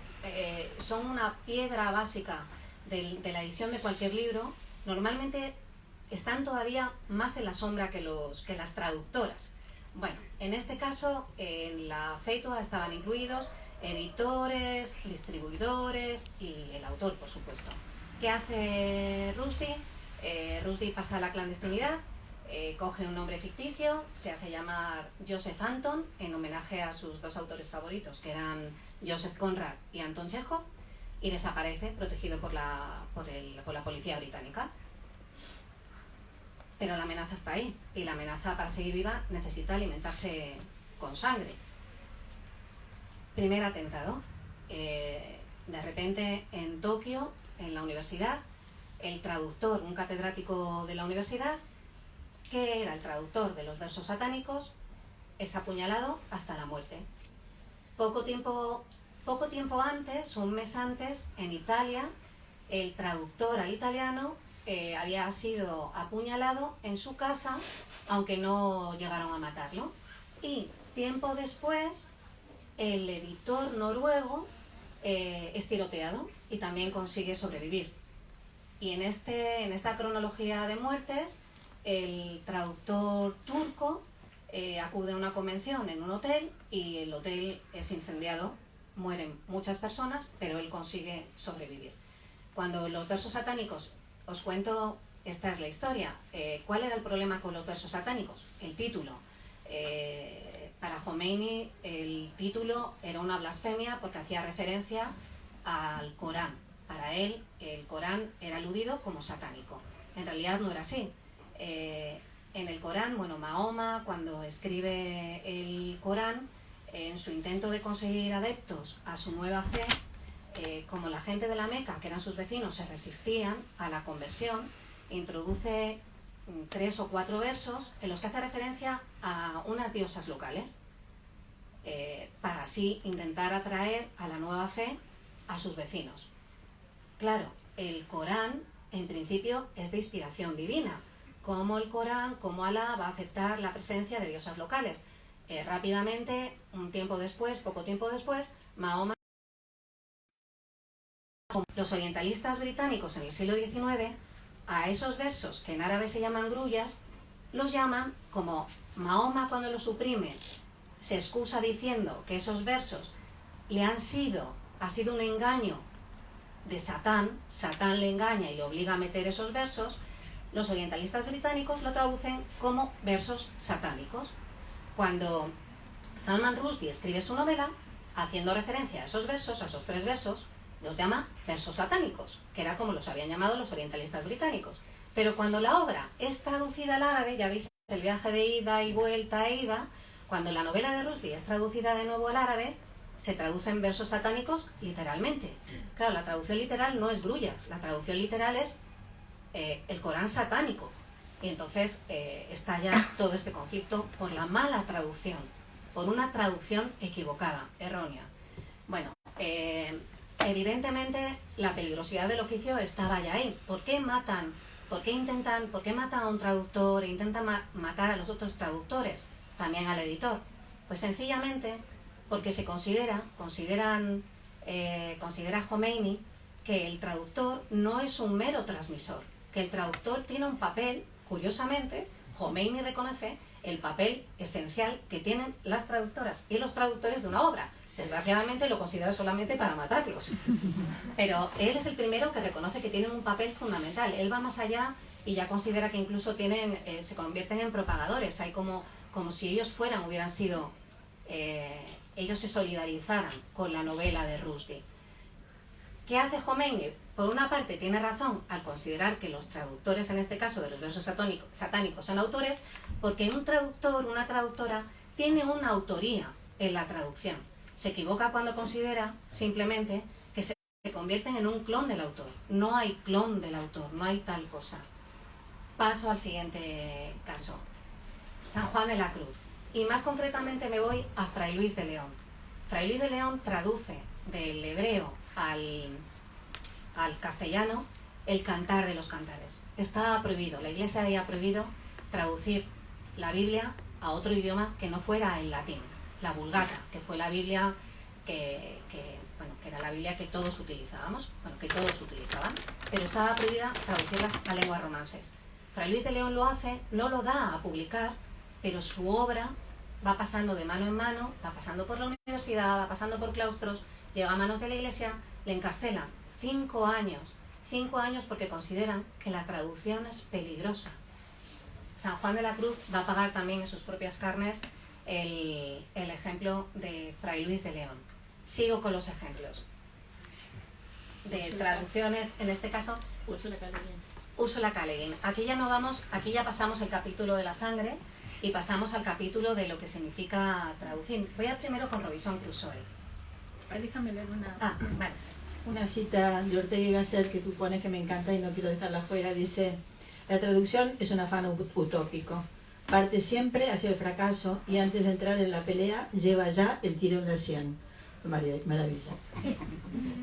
son una piedra básica de la edición de cualquier libro. Normalmente están todavía más en la sombra que las traductoras. Bueno, en este caso, en la fetua estaban incluidos editores, distribuidores y el autor, por supuesto. ¿Qué hace Rushdie? Rushdie pasa a la clandestinidad, coge un nombre ficticio, se hace llamar Joseph Anton, en homenaje a sus dos autores favoritos, que eran Joseph Conrad y Anton Chekhov, y desaparece, protegido por la policía británica. Pero la amenaza está ahí, y la amenaza, para seguir viva, necesita alimentarse con sangre. Primer atentado. De repente, en Tokio, en la universidad, el traductor, un catedrático de la universidad, que era el traductor de los versos satánicos, es apuñalado hasta la muerte. Poco tiempo antes, un mes antes, en Italia, el traductor al italiano había sido apuñalado en su casa, aunque no llegaron a matarlo. Y tiempo después, el editor noruego es tiroteado y también consigue sobrevivir. Y en esta cronología de muertes, el traductor turco acude a una convención en un hotel y el hotel es incendiado, mueren muchas personas, pero él consigue sobrevivir. Cuando los versos satánicos, os cuento, esta es la historia. ¿Cuál era el problema con los versos satánicos? El título. Para Khomeini el título era una blasfemia porque hacía referencia al Corán. Para él el Corán era aludido como satánico. En realidad no era así. En el Corán, bueno, Mahoma, cuando escribe el Corán, en su intento de conseguir adeptos a su nueva fe, como la gente de la Meca, que eran sus vecinos, se resistían a la conversión, introduce 3 o 4 versos en los que hace referencia a unas diosas locales, para así intentar atraer a la nueva fe a sus vecinos. Claro, el Corán en principio es de inspiración divina. ¿Cómo el Corán, cómo Alá va a aceptar la presencia de diosas locales? Rápidamente, poco tiempo después, Mahoma... Los orientalistas británicos en el siglo XIX, a esos versos que en árabe se llaman grullas, los llaman, como Mahoma cuando los suprime se excusa diciendo que esos versos ha sido un engaño de Satán le engaña y le obliga a meter esos versos, los orientalistas británicos lo traducen como versos satánicos. Cuando Salman Rushdie escribe su novela, haciendo referencia a esos versos, a esos 3 versos, los llama versos satánicos, que era como los habían llamado los orientalistas británicos. Pero cuando la obra es traducida al árabe, ya veis el viaje de ida y vuelta e ida, cuando la novela de Rushdie es traducida de nuevo al árabe, se traducen versos satánicos literalmente. Claro, la traducción literal no es grullas, la traducción literal es el Corán satánico. Y entonces estalla todo este conflicto por la mala traducción, por una traducción equivocada, errónea. Bueno, evidentemente la peligrosidad del oficio estaba ya ahí. ¿Por qué matan a un traductor e intentan matar a los otros traductores, también al editor? Pues sencillamente porque considera Jomeini que el traductor no es un mero transmisor, que el traductor tiene un papel, curiosamente, Jomeini reconoce el papel esencial que tienen las traductoras y los traductores de una obra. Desgraciadamente lo considera solamente para matarlos. Pero él es el primero que reconoce que tienen un papel fundamental. Él va más allá y ya considera que incluso se convierten en propagadores. Hay como si ellos hubieran sido, ellos se solidarizaran con la novela de Rushdie. ¿Qué hace Jomeini? Por una parte tiene razón al considerar que los traductores, en este caso de los versos satánicos, son autores, porque un traductor, una traductora, tiene una autoría en la traducción. Se equivoca cuando considera simplemente que se convierten en un clon del autor. No hay clon del autor, no hay tal cosa. Paso al siguiente caso. San Juan de la Cruz. Y más concretamente me voy a Fray Luis de León. Fray Luis de León traduce del hebreo al castellano el Cantar de los Cantares. Estaba prohibido, la Iglesia había prohibido traducir la Biblia a otro idioma que no fuera el latín. La Vulgata, que fue la Biblia que era la Biblia que todos utilizaban, pero estaba prohibida traducirlas a lenguas romances. Fray Luis de León lo hace, no lo da a publicar, pero su obra va pasando de mano en mano, va pasando por la universidad, va pasando por claustros, llega a manos de la Iglesia, le encarcelan 5 años. 5 años porque consideran que la traducción es peligrosa. San Juan de la Cruz va a pagar también en sus propias carnes el ejemplo de Fray Luis de León. Sigo con los ejemplos de traducciones, en este caso Úrsula K. Le Guin. Aquí ya pasamos el capítulo de la sangre y pasamos al capítulo de lo que significa traducir. Voy a primero con Robinson Crusoe.
Déjame leer
vale.
Una cita de Ortega y Gasset que tú pones que me encanta y no quiero dejarla fuera. Dice: la traducción es un afán utópico. Parte siempre hacia el fracaso y antes de entrar en la pelea lleva ya el tiro en la sien. Maravilla.
Sí.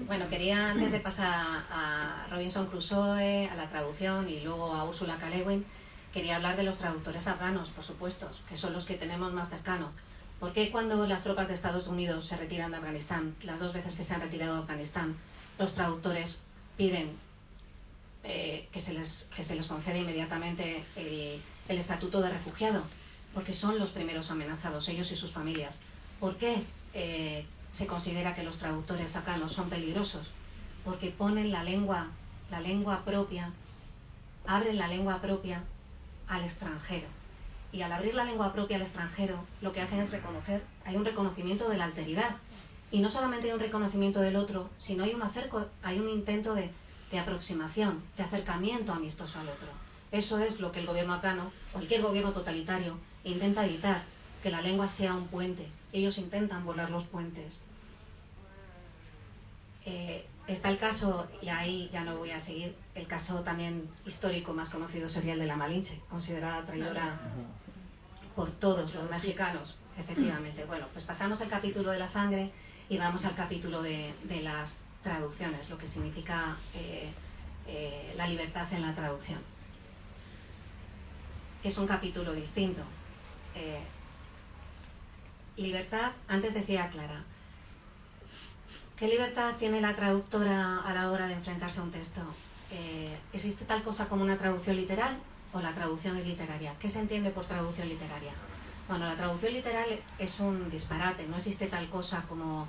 Bueno, quería antes de pasar a Robinson Crusoe, a la traducción y luego a Úrsula K. Le Guin, quería hablar de los traductores afganos, por supuesto, que son los que tenemos más cercano. ¿Por qué cuando las tropas de Estados Unidos se retiran de Afganistán, las 2 veces que se han retirado de Afganistán, los traductores piden que se les conceda inmediatamente el estatuto de refugiado? Porque son los primeros amenazados, ellos y sus familias. ¿Por qué se considera que los traductores afganos son peligrosos? Porque ponen la lengua propia, abren la lengua propia al extranjero. Y al abrir la lengua propia al extranjero, lo que hacen es hay un reconocimiento de la alteridad. Y no solamente hay un reconocimiento del otro, sino hay un intento de aproximación, de acercamiento amistoso al otro. Eso es lo que el gobierno afgano, cualquier gobierno totalitario, intenta evitar, que la lengua sea un puente. Ellos intentan volar los puentes. está el caso, y ahí ya no voy a seguir, el caso también histórico más conocido sería el de la Malinche, considerada traidora por todos los mexicanos, efectivamente. Bueno, pues pasamos el capítulo de la sangre y vamos al capítulo de las traducciones, lo que significa la libertad en la traducción, que es un capítulo distinto. Libertad, antes decía Clara, ¿qué libertad tiene la traductora a la hora de enfrentarse a un texto? ¿Existe tal cosa como una traducción literal o la traducción es literaria? ¿Qué se entiende por traducción literaria? Bueno, la traducción literal es un disparate, no existe tal cosa como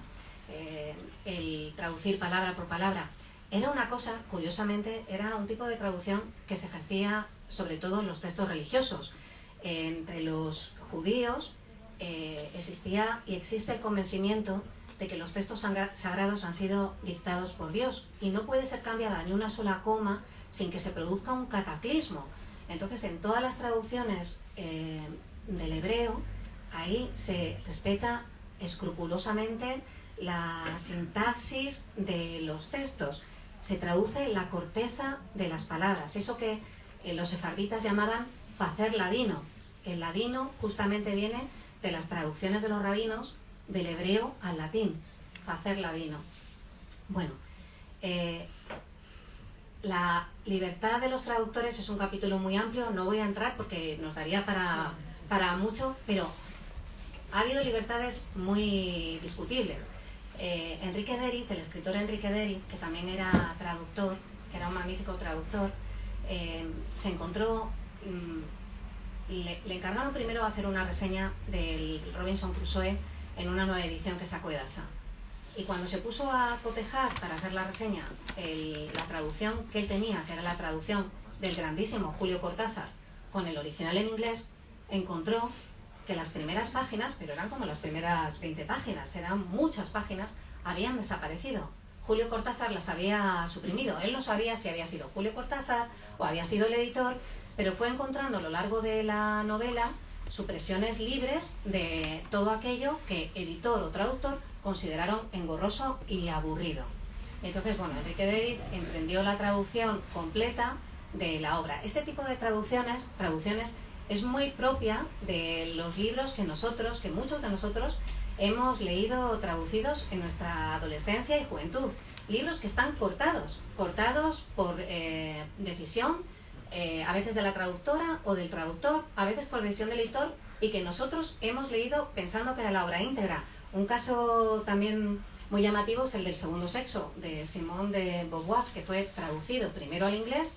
el traducir palabra por palabra. Era una cosa, curiosamente, era un tipo de traducción que se ejercía sobre todo en los textos religiosos. Entre los judíos existía y existe el convencimiento de que los textos sagrados han sido dictados por Dios y no puede ser cambiada ni una sola coma sin que se produzca un cataclismo. Entonces, en todas las traducciones del hebreo, ahí se respeta escrupulosamente la sintaxis de los textos. Se traduce la corteza de las palabras, eso que los sefarditas llamaban facer ladino. El ladino justamente viene de las traducciones de los rabinos del hebreo al latín, facer ladino. Bueno, la libertad de los traductores es un capítulo muy amplio, no voy a entrar porque nos daría para mucho, pero ha habido libertades muy discutibles. Enrique Deriz, el escritor Enrique Deriz, que también era traductor, que era un magnífico traductor, se encontró, le encargaron primero hacer una reseña del Robinson Crusoe en una nueva edición que sacó Edasa. Y cuando se puso a cotejar para hacer la reseña la traducción que él tenía, que era la traducción del grandísimo Julio Cortázar, con el original en inglés, encontró que las primeras páginas, pero eran como las primeras 20 páginas, eran muchas páginas, habían desaparecido. Julio Cortázar las había suprimido. Él no sabía si había sido Julio Cortázar o había sido el editor, pero fue encontrando a lo largo de la novela supresiones libres de todo aquello que editor o traductor consideraron engorroso y aburrido. Entonces, bueno, Enrique Deriz emprendió la traducción completa de la obra. Este tipo de traducciones es muy propia de los libros que muchos de nosotros hemos leído traducidos en nuestra adolescencia y juventud. Libros que están cortados por decisión, a veces de la traductora o del traductor, a veces por decisión del editor, y que nosotros hemos leído pensando que era la obra íntegra. Un caso también muy llamativo es el del Segundo Sexo, de Simone de Beauvoir, que fue traducido primero al inglés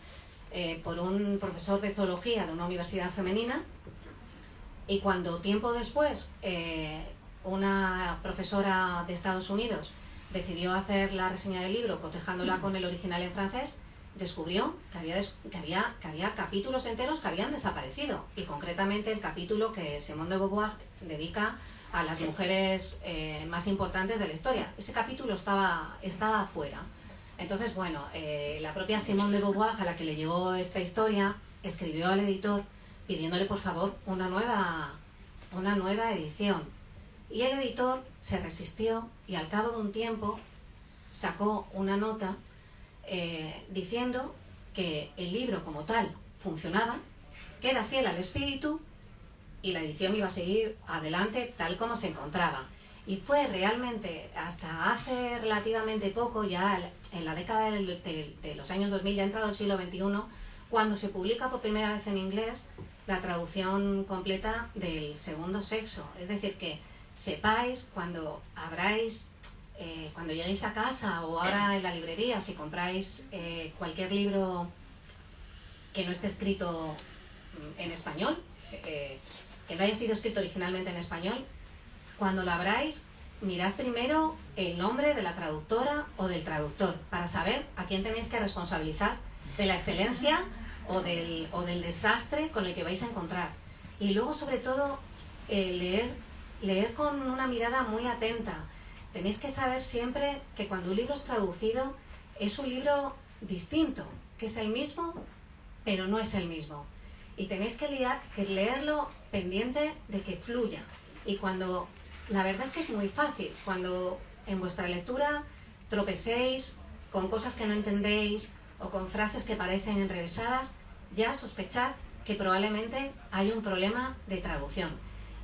por un profesor de zoología de una universidad femenina, y cuando tiempo después una profesora de Estados Unidos decidió hacer la reseña del libro cotejándola con el original en francés, descubrió que había capítulos enteros que habían desaparecido, y concretamente el capítulo que Simone de Beauvoir dedica a las mujeres más importantes de la historia. Ese capítulo estaba fuera. Entonces, bueno, la propia Simone de Beauvoir, a la que le llegó esta historia, escribió al editor pidiéndole por favor una nueva edición. Y el editor se resistió y al cabo de un tiempo sacó una nota diciendo que el libro como tal funcionaba, que era fiel al espíritu y la edición iba a seguir adelante tal como se encontraba. Y fue realmente hasta hace relativamente poco, ya en la década de los años 2000, ya entrado el siglo XXI, cuando se publica por primera vez en inglés la traducción completa del Segundo Sexo. Es decir, que sepáis cuando cuando lleguéis a casa o ahora en la librería, si compráis cualquier libro que no esté escrito en español, que no haya sido escrito originalmente en español, cuando lo abráis, mirad primero el nombre de la traductora o del traductor para saber a quién tenéis que responsabilizar de la excelencia o del desastre con el que vais a encontrar. Y luego, sobre todo, leer con una mirada muy atenta. Tenéis que saber siempre que cuando un libro es traducido es un libro distinto, que es el mismo, pero no es el mismo. Y tenéis que leerlo pendiente de que fluya. Y la verdad es que es muy fácil, cuando en vuestra lectura tropecéis con cosas que no entendéis o con frases que parecen enrevesadas, ya sospechad que probablemente hay un problema de traducción.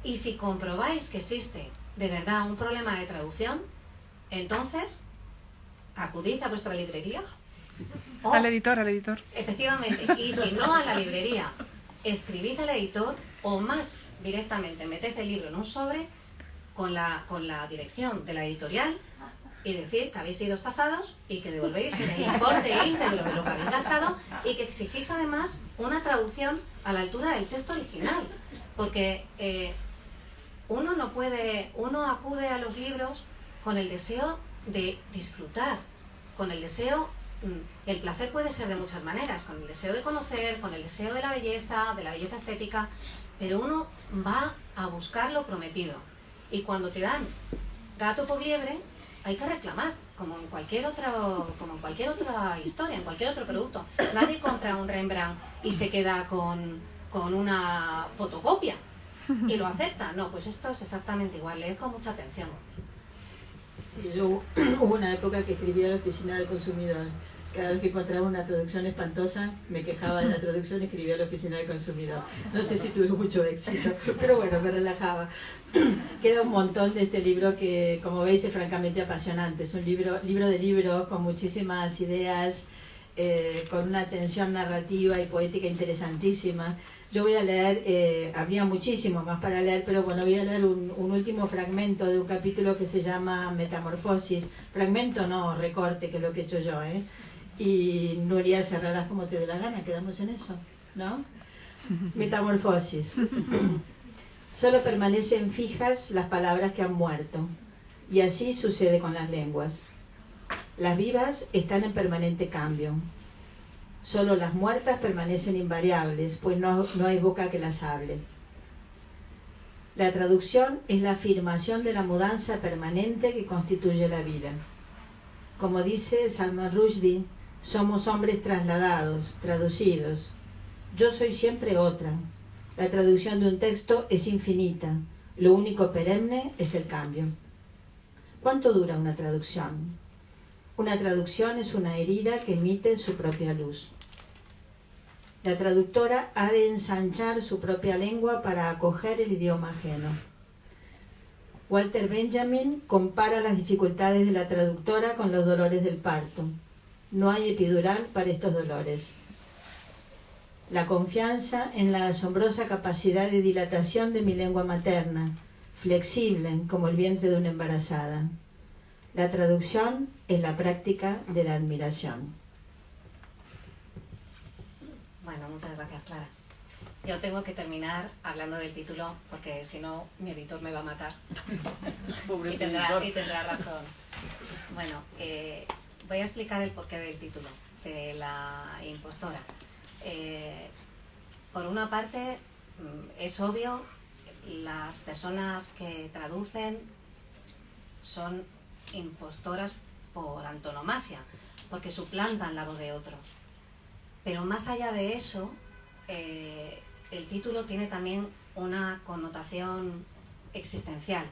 Y si comprobáis que existe de verdad un problema de traducción, entonces acudid a vuestra librería.
Al editor.
Efectivamente. Y si no a la librería, escribid al editor o más directamente meted el libro en un sobre con la dirección de la editorial y decir que habéis sido estafados y que devolvéis el importe íntegro de lo que habéis gastado y que exigís además una traducción a la altura del texto original. Porque uno acude a los libros con el deseo de disfrutar, con el deseo, el placer puede ser de muchas maneras, con el deseo de conocer, con el deseo de la belleza estética, pero uno va a buscar lo prometido. Y cuando te dan gato por liebre, hay que reclamar, como en cualquier otra historia, en cualquier otro producto. Nadie compra un Rembrandt y se queda con una fotocopia y lo acepta. No, pues esto es exactamente igual, leed con mucha atención.
Sí, hubo una época que escribía a la oficina del consumidor. Cada vez que encontraba una traducción espantosa, me quejaba de la traducción y escribía a la oficina del consumidor. No sé si tuve mucho éxito, pero bueno, me relajaba. Queda un montón de este libro que, como veis, es francamente apasionante. Es un libro de libros, con muchísimas ideas, con una tensión narrativa y poética interesantísima. Yo voy a leer, habría muchísimo más para leer, pero bueno, voy a leer un último fragmento de un capítulo que se llama Metamorfosis. Fragmento no, recorte, que es lo que he hecho yo, ¿eh? Y Nuria, cerrarás como te dé la gana, quedamos en eso, ¿no? Metamorfosis. Solo permanecen fijas las palabras que han muerto, y así sucede con las lenguas. Las vivas están en permanente cambio. Solo las muertas permanecen invariables, pues no hay boca que las hable. La traducción es la afirmación de la mudanza permanente que constituye la vida. Como dice Salman Rushdie, somos hombres trasladados, traducidos. Yo soy siempre otra. La traducción de un texto es infinita. Lo único perenne es el cambio. ¿Cuánto dura una traducción? Una traducción es una herida que emite su propia luz. La traductora ha de ensanchar su propia lengua para acoger el idioma ajeno. Walter Benjamin compara las dificultades de la traductora con los dolores del parto. No hay epidural para estos dolores. La confianza en la asombrosa capacidad de dilatación de mi lengua materna, flexible como el vientre de una embarazada. La traducción es la práctica de la admiración.
Bueno, muchas gracias, Clara. Yo tengo que terminar hablando del título porque si no mi editor me va a matar. y tendrá razón. Bueno, voy a explicar el porqué del título, de la impostora. Por una parte, es obvio, las personas que traducen son impostoras por antonomasia, porque suplantan la voz de otro. Pero más allá de eso, el título tiene también una connotación existencial.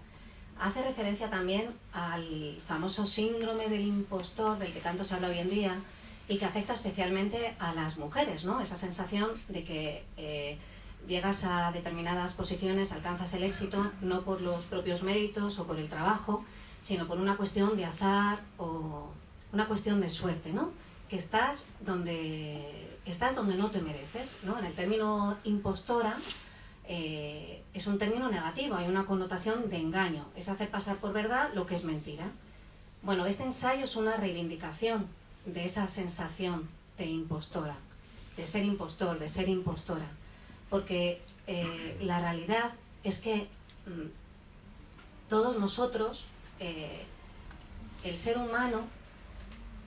Hace referencia también al famoso síndrome del impostor del que tanto se habla hoy en día y que afecta especialmente a las mujeres, ¿no? Esa sensación de que llegas a determinadas posiciones, alcanzas el éxito no por los propios méritos o por el trabajo, sino por una cuestión de azar o una cuestión de suerte, ¿no? Que estás donde no te mereces, ¿no? En el término impostora es un término negativo, hay una connotación de engaño, es hacer pasar por verdad lo que es mentira. Bueno, este ensayo es una reivindicación de esa sensación de impostora, de ser impostor, de ser impostora, porque la realidad es que todos nosotros, el ser humano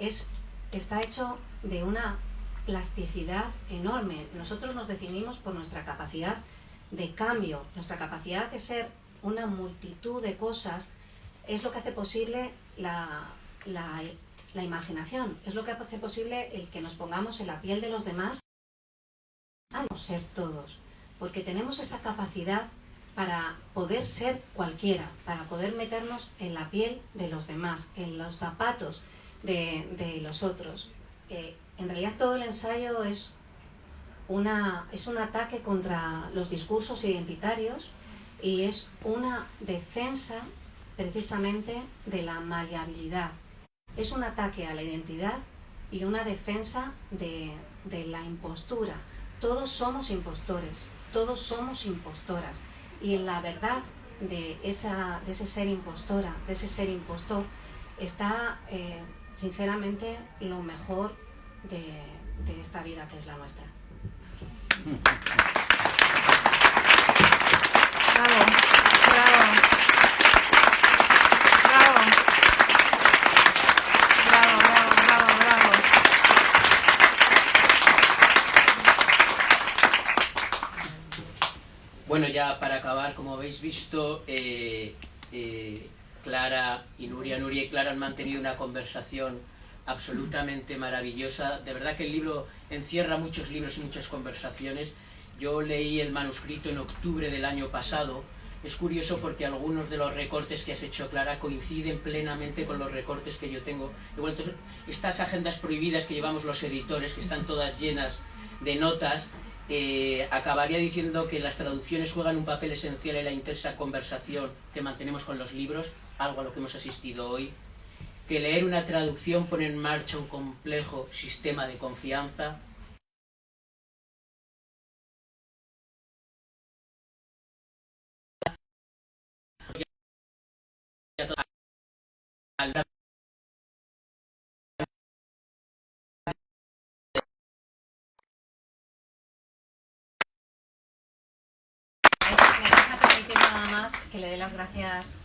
está hecho de una plasticidad enorme. Nosotros nos definimos por nuestra capacidad de cambio, nuestra capacidad de ser una multitud de cosas es lo que hace posible la imaginación, es lo que hace posible el que nos pongamos en la piel de los demás a no ser todos, porque tenemos esa capacidad para poder ser cualquiera, para poder meternos en la piel de los demás, en los zapatos de los otros. En realidad todo el ensayo es un ataque contra los discursos identitarios y es una defensa precisamente de la maleabilidad. Es un ataque a la identidad y una defensa de la impostura. Todos somos impostores, todos somos impostoras, y en la verdad de ese ser impostora, de ese ser impostor, está sinceramente lo mejor de esta vida que es la nuestra.
Bravo, bravo, bravo, bravo, bravo, bravo, bravo.
Bueno, ya para acabar, como habéis visto, Clara y Nuria y Clara han mantenido una conversación absolutamente maravillosa. De verdad que el libro encierra muchos libros y muchas conversaciones. Yo leí el manuscrito en octubre del año pasado. Es curioso porque algunos de los recortes que has hecho, Clara, coinciden plenamente con los recortes que yo tengo. He vuelto estas agendas prohibidas que llevamos los editores, que están todas llenas de notas. Acabaría diciendo que las traducciones juegan un papel esencial en la intensa conversación que mantenemos con los libros, algo a lo que hemos asistido hoy, que leer una traducción pone en marcha un complejo sistema de confianza,
Me vas a permitir nada más que le dé las gracias